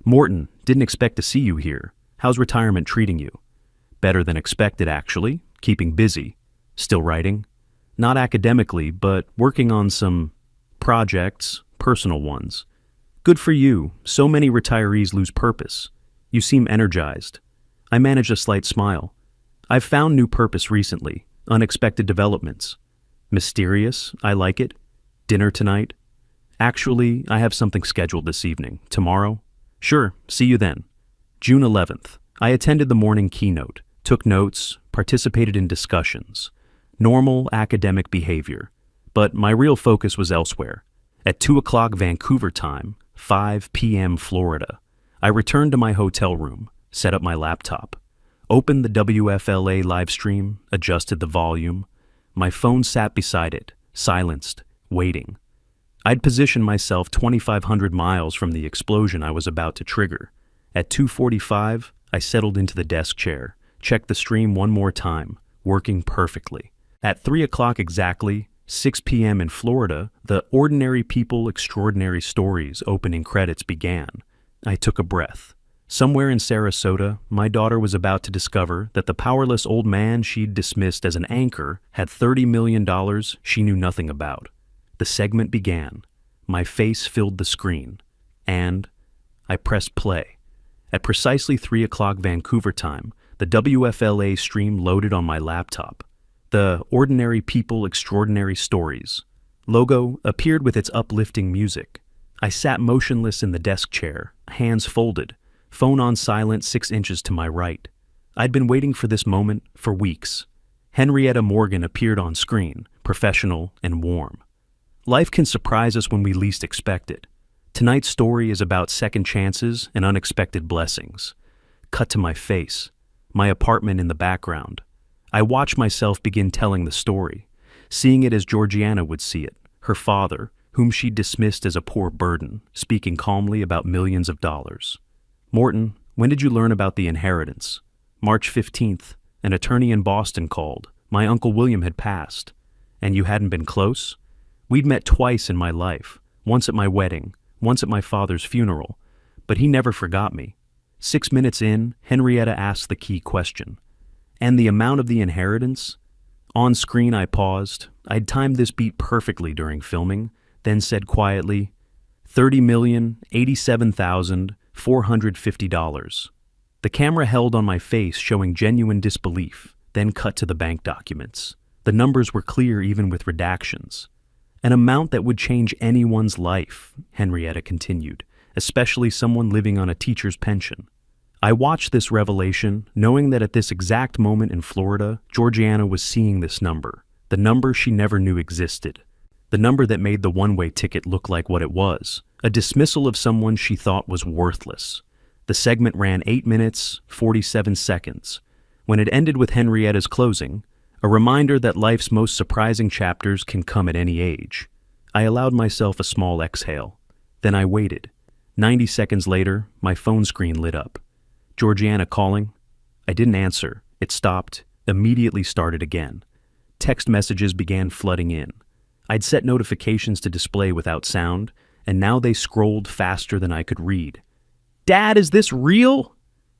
Morton, didn't expect to see you here. How's retirement treating you? Better than expected, actually. Keeping busy. Still writing? Not academically, but working on some projects, personal ones. Good for you. So many retirees lose purpose. You seem energized. I managed a slight smile. I've found new purpose recently. Unexpected developments. Mysterious, I like it. Dinner tonight? Actually, I have something scheduled this evening. Tomorrow? Sure, see you then. June 11th. I attended the morning keynote, took notes, participated in discussions. Normal academic behavior. But my real focus was elsewhere. At 2 o'clock Vancouver time, 5 p.m. Florida, I returned to my hotel room, set up my laptop, opened the WFLA live stream, adjusted the volume. My phone sat beside it, silenced, waiting. I'd positioned myself 2,500 miles from the explosion I was about to trigger. At 2:45, I settled into the desk chair, checked the stream one more time, working perfectly. At 3 o'clock exactly, 6 p.m. in Florida, the Ordinary People, Extraordinary Stories opening credits began. I took a breath. Somewhere in Sarasota, my daughter was about to discover that the powerless old man she'd dismissed as an anchor had $30 million she knew nothing about. The segment began. My face filled the screen. And I pressed play. At precisely 3 o'clock Vancouver time, the WFLA stream loaded on my laptop. The Ordinary People, Extraordinary Stories logo appeared with its uplifting music. I sat motionless in the desk chair, hands folded, phone on silent 6 inches to my right. I'd been waiting for this moment for weeks. Henrietta Morgan appeared on screen, professional and warm. Life can surprise us when we least expect it. Tonight's story is about second chances and unexpected blessings. Cut to my face, my apartment in the background. I watch myself begin telling the story, seeing it as Georgiana would see it, her father, whom she dismissed as a poor burden, speaking calmly about millions of dollars. Morton, when did you learn about the inheritance? March 15th, an attorney in Boston called. My Uncle William had passed. And you hadn't been close? We'd met twice in my life, once at my wedding, once at my father's funeral, but he never forgot me. 6 minutes in, Henrietta asked the key question. And the amount of the inheritance? On screen I paused. I'd timed this beat perfectly during filming, then said quietly, $30,087,450. The camera held on my face, showing genuine disbelief, then cut to the bank documents. The numbers were clear even with redactions. An amount that would change anyone's life, Henrietta continued, especially someone living on a teacher's pension. I watched this revelation, knowing that at this exact moment in Florida, Georgiana was seeing this number, the number she never knew existed, the number that made the one-way ticket look like what it was, a dismissal of someone she thought was worthless. The segment ran 8 minutes, 47 seconds. When it ended with Henrietta's closing, a reminder that life's most surprising chapters can come at any age, I allowed myself a small exhale. Then I waited. 90 seconds later, my phone screen lit up. Georgiana calling? I didn't answer. It stopped, immediately started again. Text messages began flooding in. I'd set notifications to display without sound, and now they scrolled faster than I could read. Dad, is this real?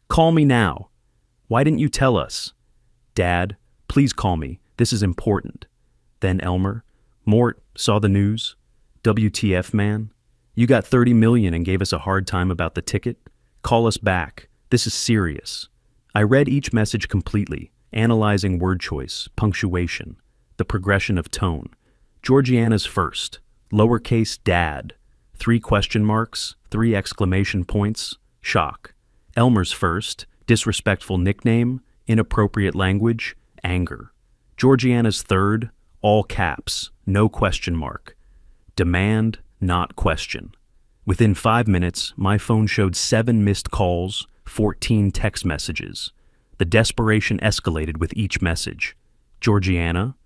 Call me now. Why didn't you tell us? Dad, please call me. This is important. Then Elmer. Mort, saw the news? WTF, man? You got 30 million and gave us a hard time about the ticket? Call us back. This is serious. I read each message completely, analyzing word choice, punctuation, the progression of tone. Georgiana's first, lowercase dad, 3 question marks, 3 exclamation points, shock. Elmer's first, disrespectful nickname, inappropriate language, anger. Georgiana's third, all caps, no question mark. Demand, not question. Within 5 minutes, my phone showed 7 missed calls, 14 text messages. The desperation escalated with each message. Georgiana,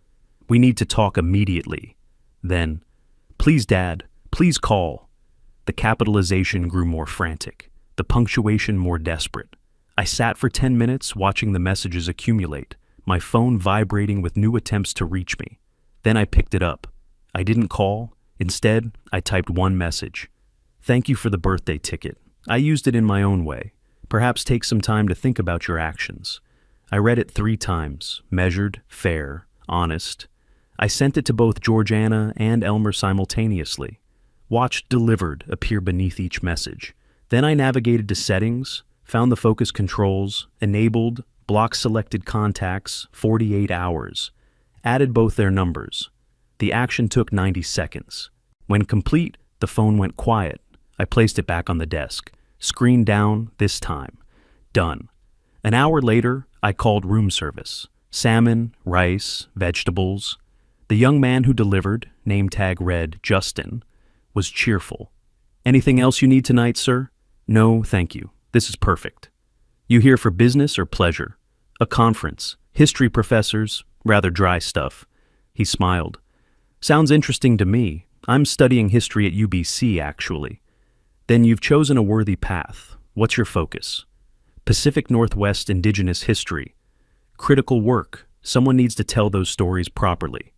we need to talk immediately. Then, please, Dad, please call. The capitalization grew more frantic, the punctuation more desperate. I sat for 10 minutes watching the messages accumulate, my phone vibrating with new attempts to reach me. Then I picked it up. I didn't call. Instead, I typed one message. Thank you for the birthday ticket. I used it in my own way. Perhaps take some time to think about your actions. I read it 3 times, measured, fair, honest. I sent it to both Georgiana and Elmer simultaneously. Watched delivered appear beneath each message. Then I navigated to settings, found the focus controls, enabled, block selected contacts, 48 hours. Added both their numbers. The action took 90 seconds. When complete, the phone went quiet. I placed it back on the desk. Screen down this time. Done. An hour later, I called room service. Salmon, rice, vegetables. The young man who delivered, name tag read Justin, was cheerful. Anything else you need tonight, sir? No, thank you. This is perfect. You here for business or pleasure? A conference. History professors, rather dry stuff. He smiled. Sounds interesting to me. I'm studying history at UBC, actually. Then you've chosen a worthy path. What's your focus? Pacific Northwest Indigenous history. Critical work. Someone needs to tell those stories properly.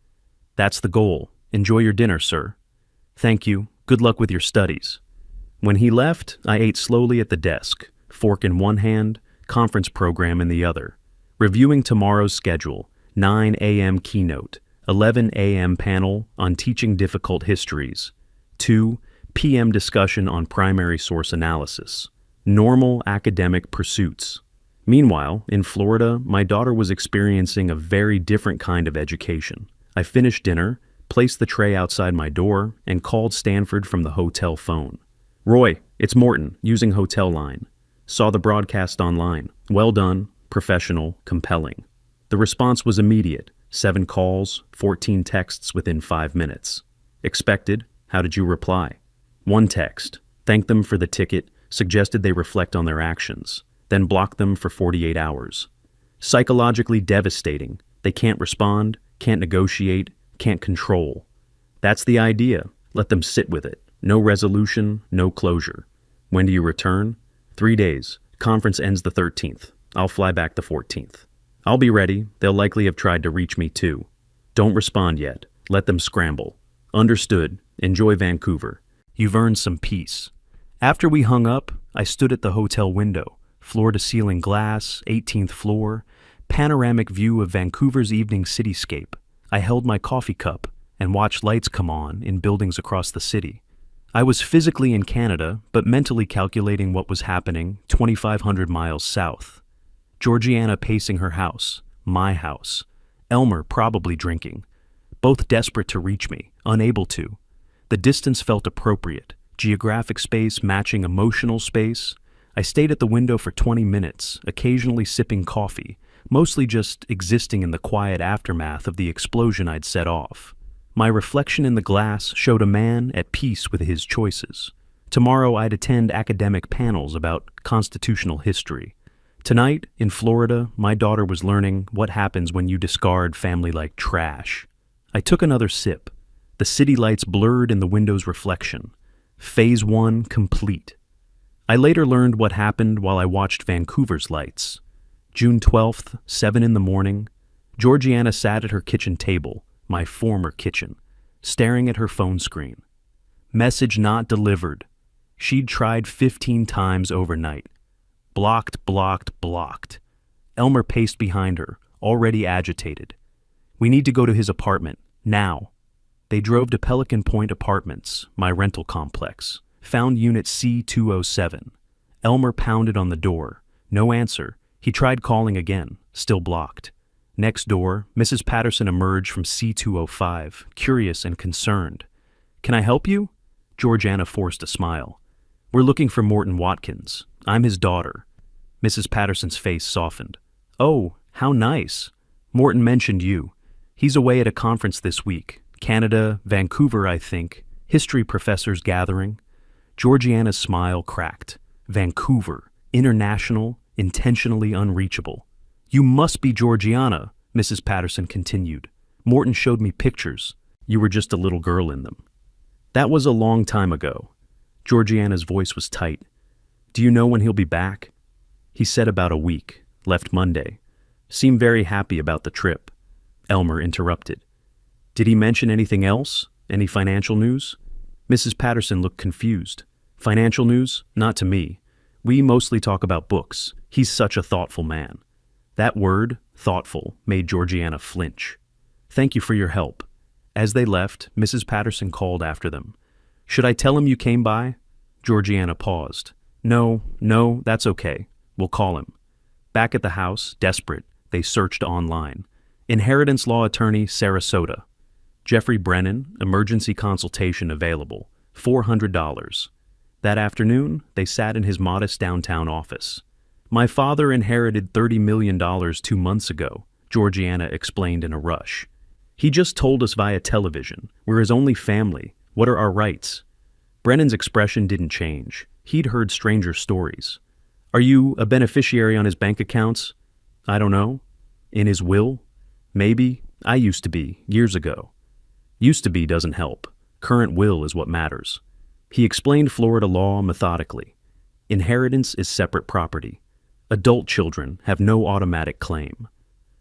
That's the goal. Enjoy your dinner, sir. Thank you. Good luck with your studies. When he left, I ate slowly at the desk, fork in one hand, conference program in the other. Reviewing tomorrow's schedule, 9 a.m. keynote, 11 a.m. panel on teaching difficult histories, 2 p.m. discussion on primary source analysis. Normal academic pursuits. Meanwhile, in Florida, my daughter was experiencing a very different kind of education. I finished dinner, placed the tray outside my door, and called Stanford from the hotel phone. Roy, it's Morton, using hotel line. Saw the broadcast online. Well done, professional, compelling. The response was immediate. 7 calls, 14 texts within 5 minutes. Expected. How did you reply? 1 text. Thanked them for the ticket, suggested they reflect on their actions, then blocked them for 48 hours. Psychologically devastating. They can't respond, can't negotiate, can't control. That's the idea. Let them sit with it. No resolution, no closure. When do you return? 3 days. Conference ends the 13th. I'll fly back the 14th. I'll be ready. They'll likely have tried to reach me too. Don't respond yet. Let them scramble. Understood. Enjoy Vancouver. You've earned some peace. After we hung up, I stood at the hotel window, floor-to-ceiling glass, 18th floor, panoramic view of Vancouver's evening cityscape. I held my coffee cup and watched lights come on in buildings across the city. I was physically in Canada, but mentally calculating what was happening 2,500 miles south. Georgiana pacing her house, my house. Elmer probably drinking. Both desperate to reach me, unable to. The distance felt appropriate, geographic space matching emotional space. I stayed at the window for 20 minutes, occasionally sipping coffee, mostly just existing in the quiet aftermath of the explosion I'd set off. My reflection in the glass showed a man at peace with his choices. Tomorrow I'd attend academic panels about constitutional history. Tonight, in Florida, my daughter was learning what happens when you discard family like trash. I took another sip. The city lights blurred in the window's reflection. Phase 1 complete. I later learned what happened while I watched Vancouver's lights. June 12th, 7 in the morning. Georgiana sat at her kitchen table, my former kitchen, staring at her phone screen. Message not delivered. She'd tried 15 times overnight. Blocked, blocked, blocked. Elmer paced behind her, already agitated. We need to go to his apartment, now. They drove to Pelican Point Apartments, my rental complex. Found unit C207. Elmer pounded on the door. No answer. He tried calling again, still blocked. Next door, Mrs. Patterson emerged from C205, curious and concerned. Can I help you? Georgiana forced a smile. We're looking for Morton Watkins. I'm his daughter. Mrs. Patterson's face softened. Oh, how nice. Morton mentioned you. He's away at a conference this week. Canada, Vancouver, I think. History professors gathering. Georgiana's smile cracked. Vancouver. International, intentionally unreachable. You must be Georgiana, Mrs. Patterson continued. Morton showed me pictures. You were just a little girl in them. That was a long time ago. Georgiana's voice was tight. Do you know when he'll be back? He said about a week. Left Monday. Seemed very happy about the trip. Elmer interrupted. Did he mention anything else? Any financial news? Mrs. Patterson looked confused. Financial news? Not to me. We mostly talk about books. He's such a thoughtful man. That word, thoughtful, made Georgiana flinch. Thank you for your help. As they left, Mrs. Patterson called after them. Should I tell him you came by? Georgiana paused. No, that's okay. We'll call him. Back at the house, desperate, they searched online. Inheritance law attorney, Sarasota. Jeffrey Brennan, emergency consultation available. $400. That afternoon, they sat in his modest downtown office. My father inherited $30 million 2 months ago, Georgiana explained in a rush. He just told us via television. We're his only family. What are our rights? Brennan's expression didn't change. He'd heard stranger stories. Are you a beneficiary on his bank accounts? I don't know. In his will? Maybe. I used to be, years ago. Used to be doesn't help. Current will is what matters. He explained Florida law methodically. Inheritance is separate property. Adult children have no automatic claim.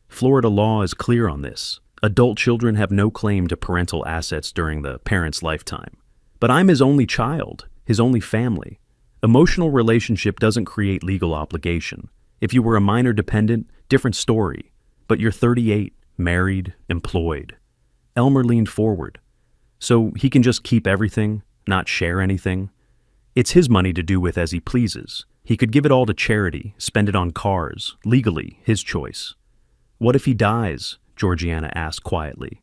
Florida law is clear on this. Adult children have no claim to parental assets during the parent's lifetime. But I'm his only child, his only family. Emotional relationship doesn't create legal obligation. If you were a minor dependent, different story. But you're 38, married, employed. Elmer leaned forward. So he can just keep everything, not share anything? It's his money to do with as he pleases. He could give it all to charity, spend it on cars, legally, his choice. What if he dies? Georgiana asked quietly.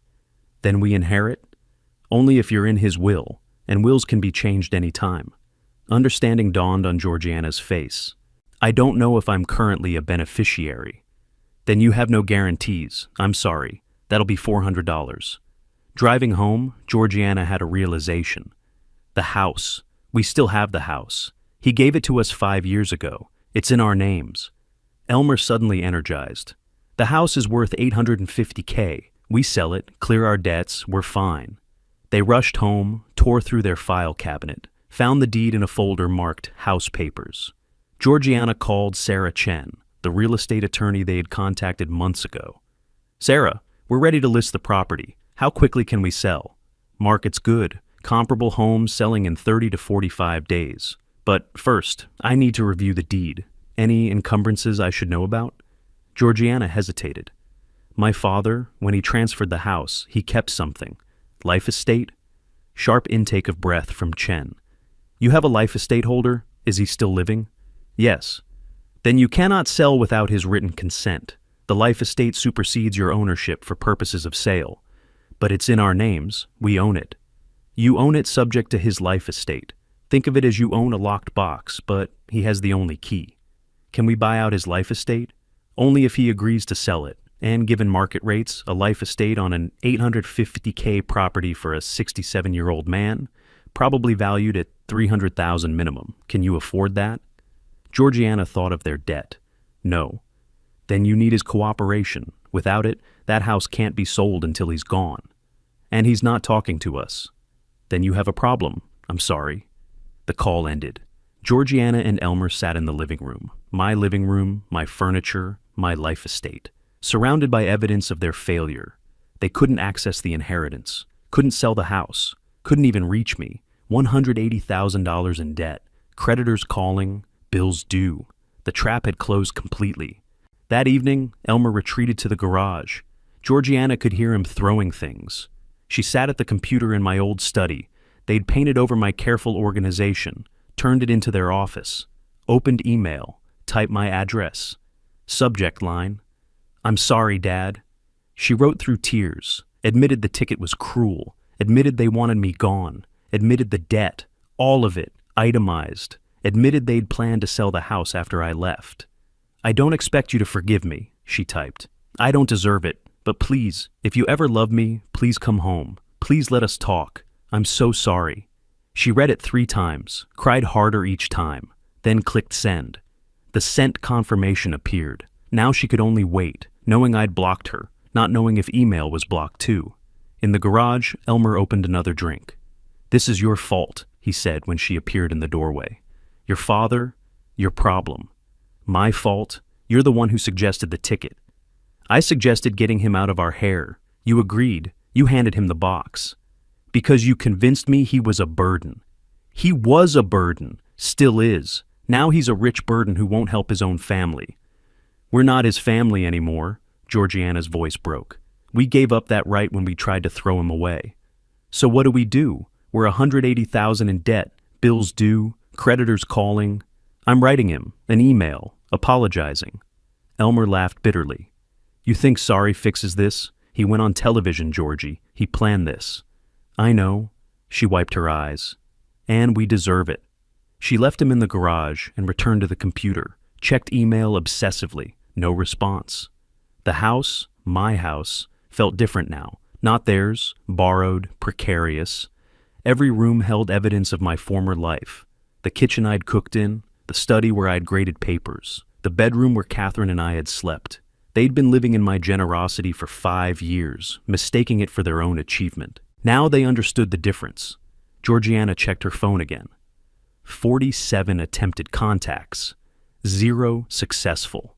Then we inherit? Only if you're in his will, and wills can be changed any time. Understanding dawned on Georgiana's face. I don't know if I'm currently a beneficiary. Then you have no guarantees. I'm sorry. That'll be $400. Driving home, Georgiana had a realization. The house. We still have the house. He gave it to us 5 years ago. It's in our names. Elmer suddenly energized. The house is worth $850K. We sell it, clear our debts, we're fine. They rushed home, tore through their file cabinet, found the deed in a folder marked House Papers. Georgiana called Sarah Chen, the real estate attorney they had contacted months ago. Sarah, we're ready to list the property. How quickly can we sell? Market's good. Comparable homes selling in 30 to 45 days. But first, I need to review the deed. Any encumbrances I should know about? Georgiana hesitated. My father, when he transferred the house, he kept something. Life estate? Sharp intake of breath from Chen. You have a life estate holder? Is he still living? Yes. Then you cannot sell without his written consent. The life estate supersedes your ownership for purposes of sale. But it's in our names. We own it. You own it subject to his life estate. Think of it as you own a locked box, but he has the only key. Can we buy out his life estate? Only if he agrees to sell it. And given market rates, a life estate on an $850K property for a 67-year-old man, probably valued at $300,000 minimum. Can you afford that? Georgiana thought of their debt. No. Then you need his cooperation. Without it, that house can't be sold until he's gone. And he's not talking to us. Then you have a problem. I'm sorry. The call ended. Georgiana and Elmer sat in the living room. My living room, my furniture, my life estate. Surrounded by evidence of their failure. They couldn't access the inheritance. Couldn't sell the house. Couldn't even reach me. $180,000 in debt. Creditors calling. Bills due. The trap had closed completely. That evening, Elmer retreated to the garage. Georgiana could hear him throwing things. She sat at the computer in my old study. They'd painted over my careful organization, turned it into their office, opened email, typed my address. Subject line, I'm sorry, Dad. She wrote through tears, admitted the ticket was cruel, admitted they wanted me gone, admitted the debt, all of it, itemized, admitted they'd planned to sell the house after I left. I don't expect you to forgive me, she typed. I don't deserve it, but please, if you ever love me, please come home. Please let us talk. I'm so sorry. She read it 3 times, cried harder each time, then clicked send. The sent confirmation appeared. Now she could only wait, knowing I'd blocked her, not knowing if email was blocked too. In the garage, Elmer opened another drink. This is your fault, he said when she appeared in the doorway. Your father, your problem. My fault, you're the one who suggested the ticket. I suggested getting him out of our hair. You agreed. You handed him the box. Because you convinced me he was a burden. He was a burden, still is. Now he's a rich burden who won't help his own family. We're not his family anymore, Georgiana's voice broke. We gave up that right when we tried to throw him away. So what do? We're $180,000 in debt, bills due, creditors calling. I'm writing him an email, apologizing. Elmer laughed bitterly. You think sorry fixes this? He went on television, Georgie. He planned this. I know. She wiped her eyes. And we deserve it. She left him in the garage and returned to the computer, checked email obsessively. No response. The house, my house, felt different now. Not theirs, borrowed, precarious. Every room held evidence of my former life. The kitchen I'd cooked in, the study where I'd graded papers, the bedroom where Catherine and I had slept. They'd been living in my generosity for 5 years, mistaking it for their own achievement. Now they understood the difference. Georgiana checked her phone again. 47 attempted contacts. 0 successful.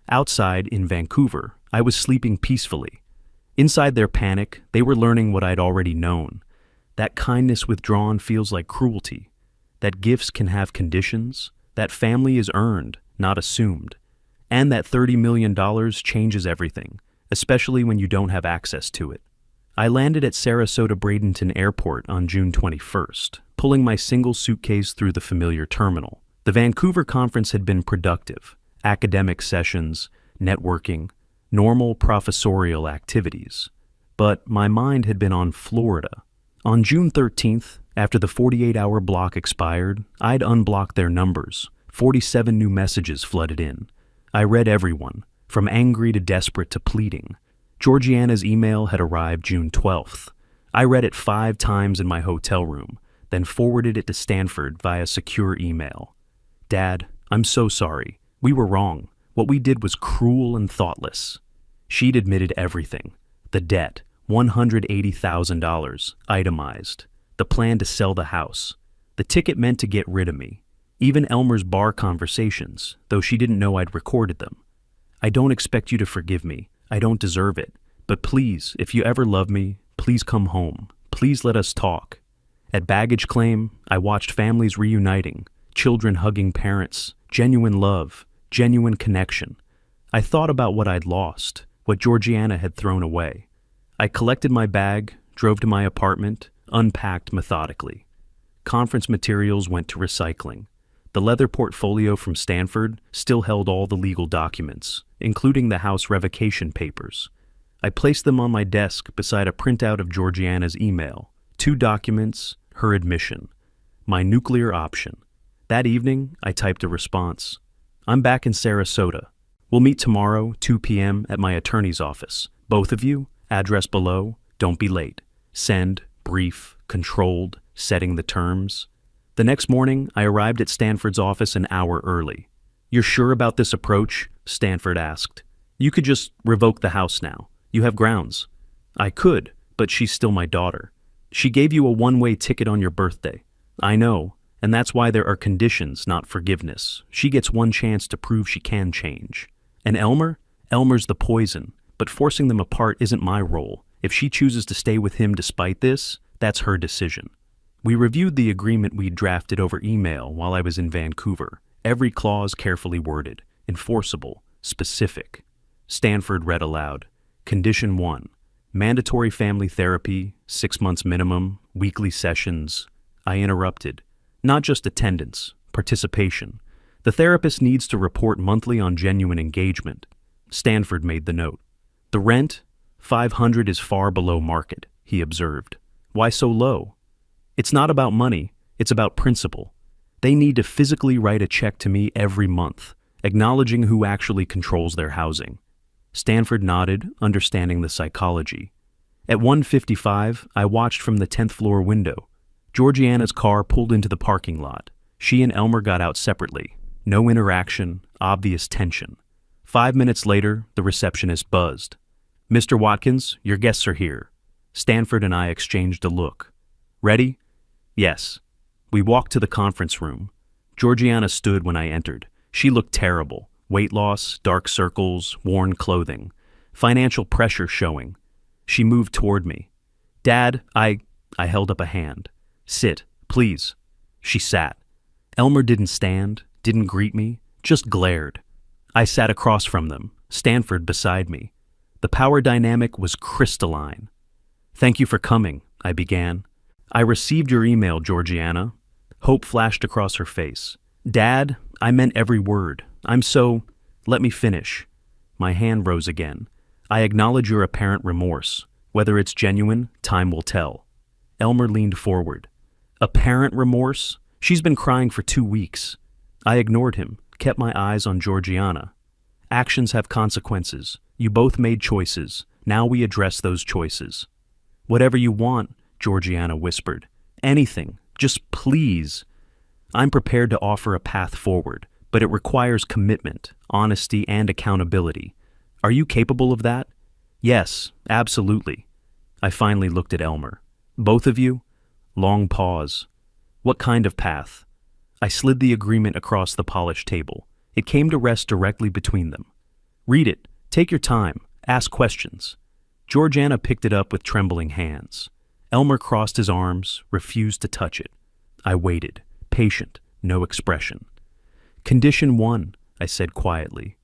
Outside, in Vancouver, I was sleeping peacefully. Inside their panic, they were learning what I'd already known. That kindness withdrawn feels like cruelty. That gifts can have conditions. That family is earned, not assumed. And that $30 million changes everything, especially when you don't have access to it. I landed at Sarasota Bradenton Airport on June 21st, pulling my single suitcase through the familiar terminal. The Vancouver conference had been productive. Academic sessions, networking, normal professorial activities. But my mind had been on Florida. On June 13th, after the 48-hour block expired, I'd unblocked their numbers. 47 new messages flooded in. I read everyone, from angry to desperate to pleading. Georgiana's email had arrived June 12th. I read it 5 times in my hotel room, then forwarded it to Stanford via secure email. Dad, I'm so sorry. We were wrong. What we did was cruel and thoughtless. She'd admitted everything. The debt, $180,000, itemized. The plan to sell the house. The ticket meant to get rid of me. Even Elmer's bar conversations, though she didn't know I'd recorded them. I don't expect you to forgive me. I don't deserve it. But please, if you ever love me, please come home. Please let us talk. At baggage claim, I watched families reuniting, children hugging parents, genuine love, genuine connection. I thought about what I'd lost, what Georgiana had thrown away. I collected my bag, drove to my apartment, unpacked methodically. Conference materials went to recycling. The leather portfolio from Stanford still held all the legal documents, including the house revocation papers. I placed them on my desk beside a printout of Georgiana's email, 2 documents, her admission, my nuclear option. That evening, I typed a response. I'm back in Sarasota. We'll meet tomorrow, 2 p.m. at my attorney's office. Both of you, address below, don't be late. Send, brief, controlled, setting the terms. The next morning, I arrived at Stanford's office an hour early. You're sure about this approach? Stanford asked. You could just revoke the house now. You have grounds. I could, but she's still my daughter. She gave you a one-way ticket on your birthday. I know, and that's why there are conditions, not forgiveness. She gets one chance to prove she can change. And Elmer? Elmer's the poison, but forcing them apart isn't my role. If she chooses to stay with him despite this, that's her decision. We reviewed the agreement we'd drafted over email while I was in Vancouver, every clause carefully worded, enforceable, specific. Stanford read aloud. Condition 1. Mandatory family therapy, 6 months minimum, weekly sessions. I interrupted. Not just attendance, participation. The therapist needs to report monthly on genuine engagement. Stanford made the note. The rent? $500 is far below market, he observed. Why so low? It's not about money, it's about principle. They need to physically write a check to me every month, acknowledging who actually controls their housing. Stanford nodded, understanding the psychology. At 1:55, I watched from the 10th floor window. Georgiana's car pulled into the parking lot. She and Elmer got out separately. No interaction, obvious tension. 5 minutes later, the receptionist buzzed. Mr. Watkins, your guests are here. Stanford and I exchanged a look. Ready? Yes. We walked to the conference room. Georgiana stood when I entered. She looked terrible. Weight loss, dark circles, worn clothing. Financial pressure showing. She moved toward me. Dad, I held up a hand. Sit, please. She sat. Elmer didn't stand, didn't greet me, just glared. I sat across from them, Stanford beside me. The power dynamic was crystalline. "Thank you for coming," I began. "I received your email, Georgiana." Hope flashed across her face. "Dad, I meant every word. Let me finish." My hand rose again. "I acknowledge your apparent remorse. Whether it's genuine, time will tell." Elmer leaned forward. "Apparent remorse? She's been crying for 2 weeks." I ignored him, kept my eyes on Georgiana. "Actions have consequences. You both made choices. Now we address those choices." "Whatever you want," Georgiana whispered. "Anything. Just please." I'm prepared to offer a path forward, but it requires commitment, honesty, and accountability. Are you capable of that? "Yes, absolutely." I finally looked at Elmer. "Both of you?" Long pause. "What kind of path?" I slid the agreement across the polished table. It came to rest directly between them. "Read it. Take your time. Ask questions." Georgiana picked it up with trembling hands. Elmer crossed his arms, refused to touch it. I waited, patient, no expression. "Condition 1, I said quietly.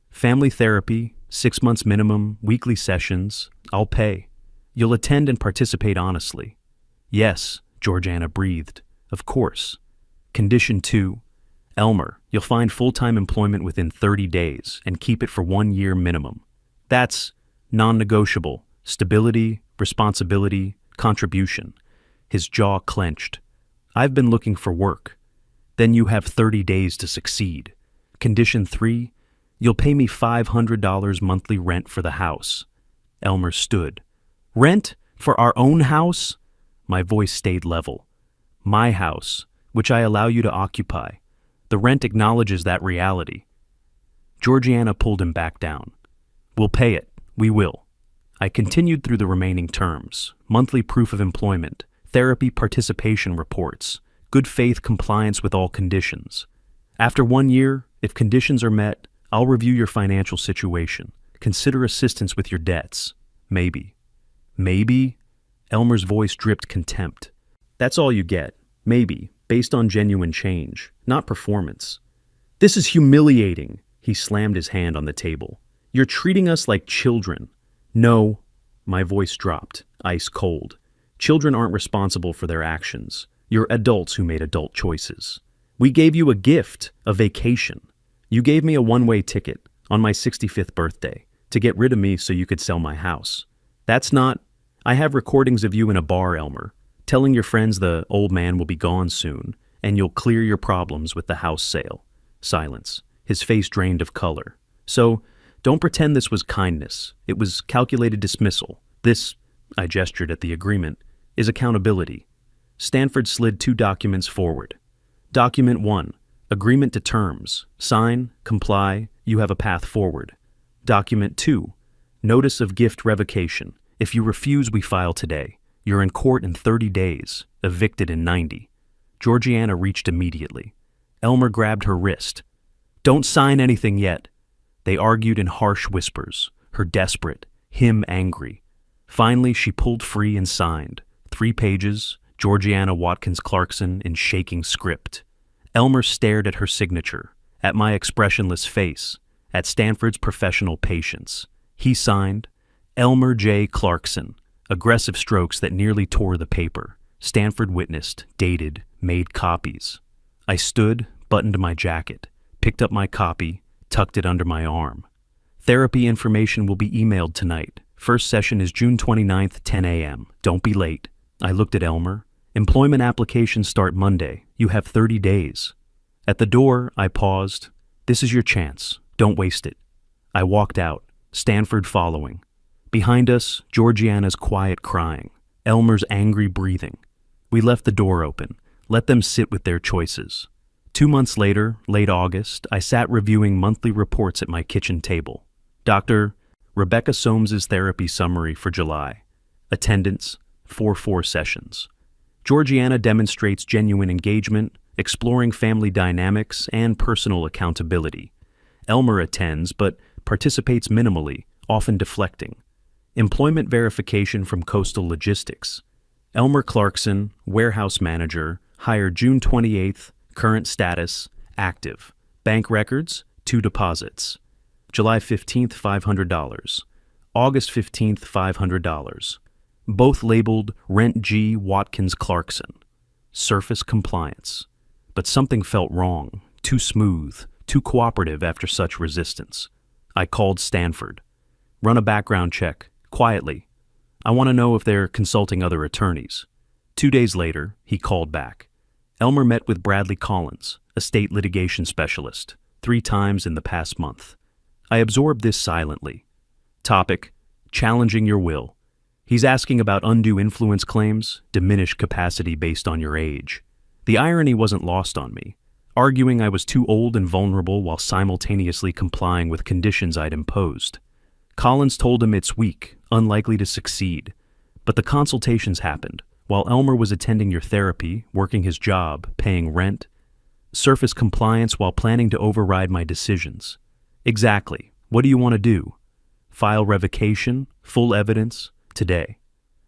"Family therapy, 6 months minimum, weekly sessions. I'll pay. You'll attend and participate honestly." "Yes," Georgiana breathed. "Of course." Condition 2, "Elmer, you'll find full-time employment within 30 days and keep it for 1 year minimum. That's non-negotiable. Stability, responsibility, contribution." His jaw clenched. "I've been looking for work." "Then you have 30 days to succeed." Condition 3, "You'll pay me $500 monthly rent for the house." Elmer stood. "Rent? For our own house?" My voice stayed level. "My house, which I allow you to occupy. The rent acknowledges that reality." Georgiana pulled him back down. "We'll pay it. We will." I continued through the remaining terms: monthly proof of employment, therapy participation reports, good faith compliance with all conditions. After 1 year, if conditions are met, I'll review your financial situation. Consider assistance with your debts. Maybe. Maybe? Elmer's voice dripped contempt. "That's all you get. Maybe, based on genuine change, not performance." "This is humiliating." He slammed his hand on the table. "You're treating us like children." "No." My voice dropped, ice cold. "Children aren't responsible for their actions. You're adults who made adult choices. We gave you a gift, a vacation. You gave me a one-way ticket on my 65th birthday to get rid of me so you could sell my house. That's not... I have recordings of you in a bar, Elmer, telling your friends the old man will be gone soon and you'll clear your problems with the house sale." Silence. His face drained of color. "So, don't pretend this was kindness. It was calculated dismissal. This," I gestured at the agreement, "is accountability." Stanford slid 2 documents forward. Document 1, agreement to terms. Sign, comply, you have a path forward. Document 2, notice of gift revocation. If you refuse, we file today. You're in court in 30 days, evicted in 90. Georgiana reached immediately. Elmer grabbed her wrist. "Don't sign anything yet." They argued in harsh whispers, her desperate, him angry. Finally, she pulled free and signed. 3 pages, Georgiana Watkins Clarkson in shaking script. Elmer stared at her signature, at my expressionless face, at Stanford's professional patience. He signed, "Elmer J. Clarkson," aggressive strokes that nearly tore the paper. Stanford witnessed, dated, made copies. I stood, buttoned my jacket, picked up my copy, tucked it under my arm. "Therapy information will be emailed tonight. First session is June 29th, 10 a.m. Don't be late." I looked at Elmer. "Employment applications start Monday. You have 30 days. At the door, I paused. "This is your chance. Don't waste it." I walked out, Stanford following. Behind us, Georgiana's quiet crying, Elmer's angry breathing. We left the door open, let them sit with their choices. 2 months later, late August, I sat reviewing monthly reports at my kitchen table. Dr. Rebecca Soames's therapy summary for July. Attendance, 4 sessions. Georgiana demonstrates genuine engagement, exploring family dynamics and personal accountability. Elmer attends, but participates minimally, often deflecting. Employment verification from Coastal Logistics. Elmer Clarkson, warehouse manager, Hired June 28th, current status, active. Bank records, 2 deposits. July 15th, $500. August 15th, $500. Both labeled Rent G. Watkins Clarkson. Surface compliance. But something felt wrong, too smooth, too cooperative after such resistance. I called Stanford. Run a background check, quietly. I want to know if they're consulting other attorneys. 2 days later, he called back. Elmer met with Bradley Collins, a state litigation specialist, 3 times in the past month. I absorbed this silently. Topic: challenging your will. He's asking about undue influence claims, diminished capacity based on your age. The irony wasn't lost on me, arguing I was too old and vulnerable while simultaneously complying with conditions I'd imposed. Collins told him it's weak, unlikely to succeed. But the consultations happened, while Elmer was attending your therapy, working his job, paying rent. Surface compliance while planning to override my decisions. Exactly. What do you want to do? File revocation, full evidence, today.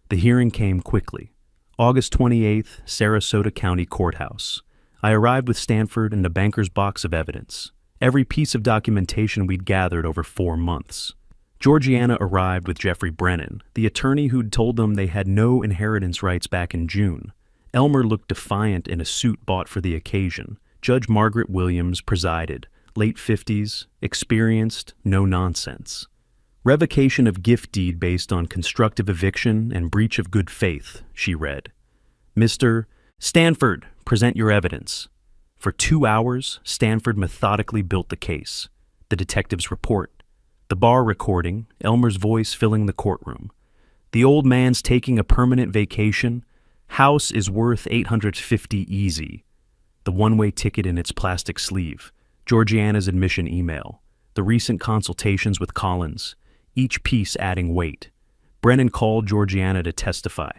The hearing came quickly. August 28th, Sarasota County Courthouse. I arrived with Stanford and a banker's box of evidence. Every piece of documentation we'd gathered over 4 months. Georgiana arrived with Jeffrey Brennan, the attorney who'd told them they had no inheritance rights back in June. Elmer looked defiant in a suit bought for the occasion. Judge Margaret Williams presided, late 50s, experienced, no nonsense. Revocation of gift deed based on constructive eviction and breach of good faith, she read. Mr. Stanford, present your evidence. For 2 hours, Stanford methodically built the case. The detective's report. The bar recording, Elmer's voice filling the courtroom. The old man's taking a permanent vacation. House is worth $850 easy. The one-way ticket in its plastic sleeve. Georgiana's admission email. The recent consultations with Collins. Each piece adding weight. Brennan called Georgiana to testify.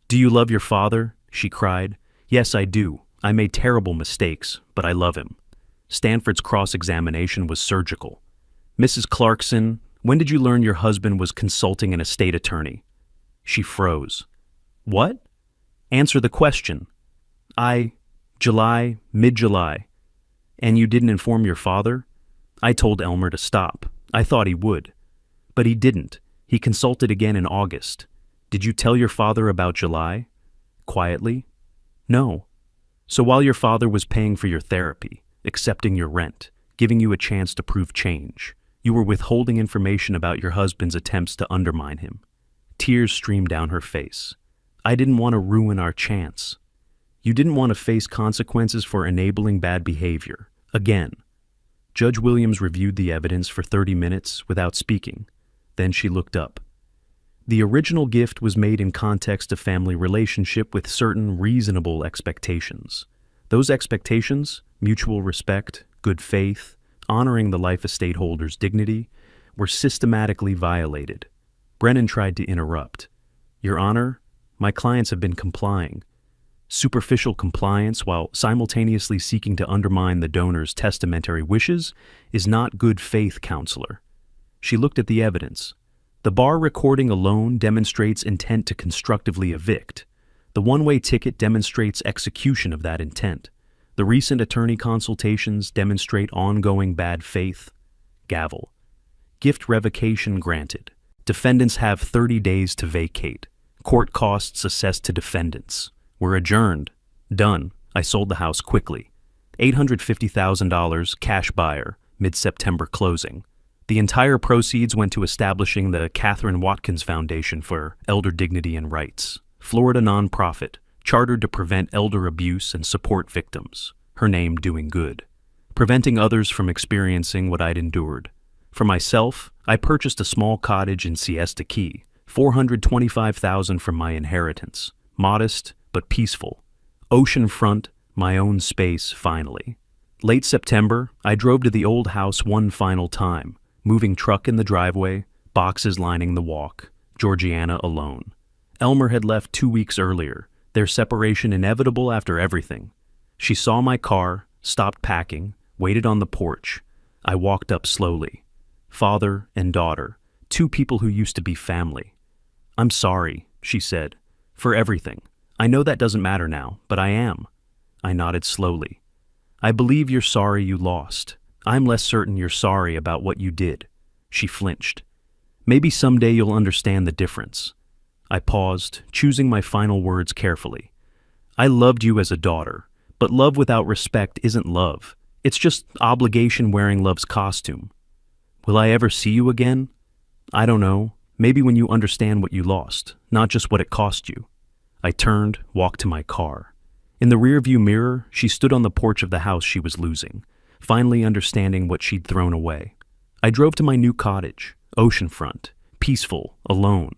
Do you love your father? She cried. Yes, I do. I made terrible mistakes, but I love him. Stanford's cross-examination was surgical. Mrs. Clarkson, when did you learn your husband was consulting an estate attorney? She froze. What? Answer the question. July, mid-July. And you didn't inform your father? I told Elmer to stop. I thought he would. But he didn't. He consulted again in August. Did you tell your father about July? Quietly. No. So while your father was paying for your therapy, accepting your rent, giving you a chance to prove change, you were withholding information about your husband's attempts to undermine him. Tears streamed down her face. I didn't want to ruin our chance. You didn't want to face consequences for enabling bad behavior. Again. Judge Williams reviewed the evidence for 30 minutes without speaking. Then she looked up. The original gift was made in context of family relationship with certain reasonable expectations. Those expectations, mutual respect, good faith, honoring the life estate holder's dignity, were systematically violated. Brennan tried to interrupt. Your Honor, my clients have been complying. Superficial compliance while simultaneously seeking to undermine the donor's testamentary wishes is not good faith, counselor. She looked at the evidence. The bar recording alone demonstrates intent to constructively evict. The one-way ticket demonstrates execution of that intent. The recent attorney consultations demonstrate ongoing bad faith. Gavel. Gift revocation granted. Defendants have 30 days to vacate. Court costs assessed to defendants. We're adjourned. Done. I sold the house quickly. $850,000 cash buyer, mid-September closing. The entire proceeds went to establishing the Catherine Watkins Foundation for Elder Dignity and Rights, Florida nonprofit, chartered to prevent elder abuse and support victims, her name doing good, preventing others from experiencing what I'd endured. For myself, I purchased a small cottage in Siesta Key, $425,000 from my inheritance, modest but peaceful. Oceanfront, my own space finally. Late September, I drove to the old house one final time, moving truck in the driveway, boxes lining the walk, Georgiana alone. Elmer had left 2 weeks earlier, their separation inevitable after everything. She saw my car, stopped packing, waited on the porch. I walked up slowly. Father and daughter, 2 people who used to be family. I'm sorry, she said, for everything. I know that doesn't matter now, but I am. I nodded slowly. I believe you're sorry you lost. I'm less certain you're sorry about what you did. She flinched. Maybe someday you'll understand the difference. I paused, choosing my final words carefully. I loved you as a daughter, but love without respect isn't love. It's just obligation wearing love's costume. Will I ever see you again? I don't know. Maybe when you understand what you lost, not just what it cost you. I turned, walked to my car. In the rearview mirror, she stood on the porch of the house she was losing, finally understanding what she'd thrown away. I drove to my new cottage, oceanfront, peaceful, alone.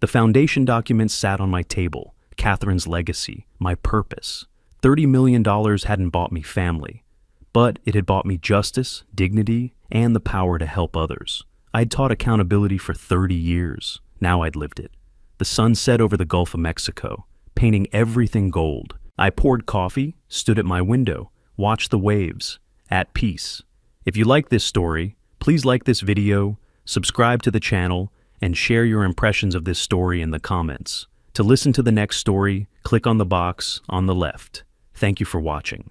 The foundation documents sat on my table, Catherine's legacy, my purpose. $30 million hadn't bought me family, but it had bought me justice, dignity, and the power to help others. I'd taught accountability for 30 years. Now I'd lived it. The sun set over the Gulf of Mexico, painting everything gold. I poured coffee, stood at my window, watched the waves, at peace. If you like this story, please like this video, subscribe to the channel, and share your impressions of this story in the comments. To listen to the next story, click on the box on the left. Thank you for watching.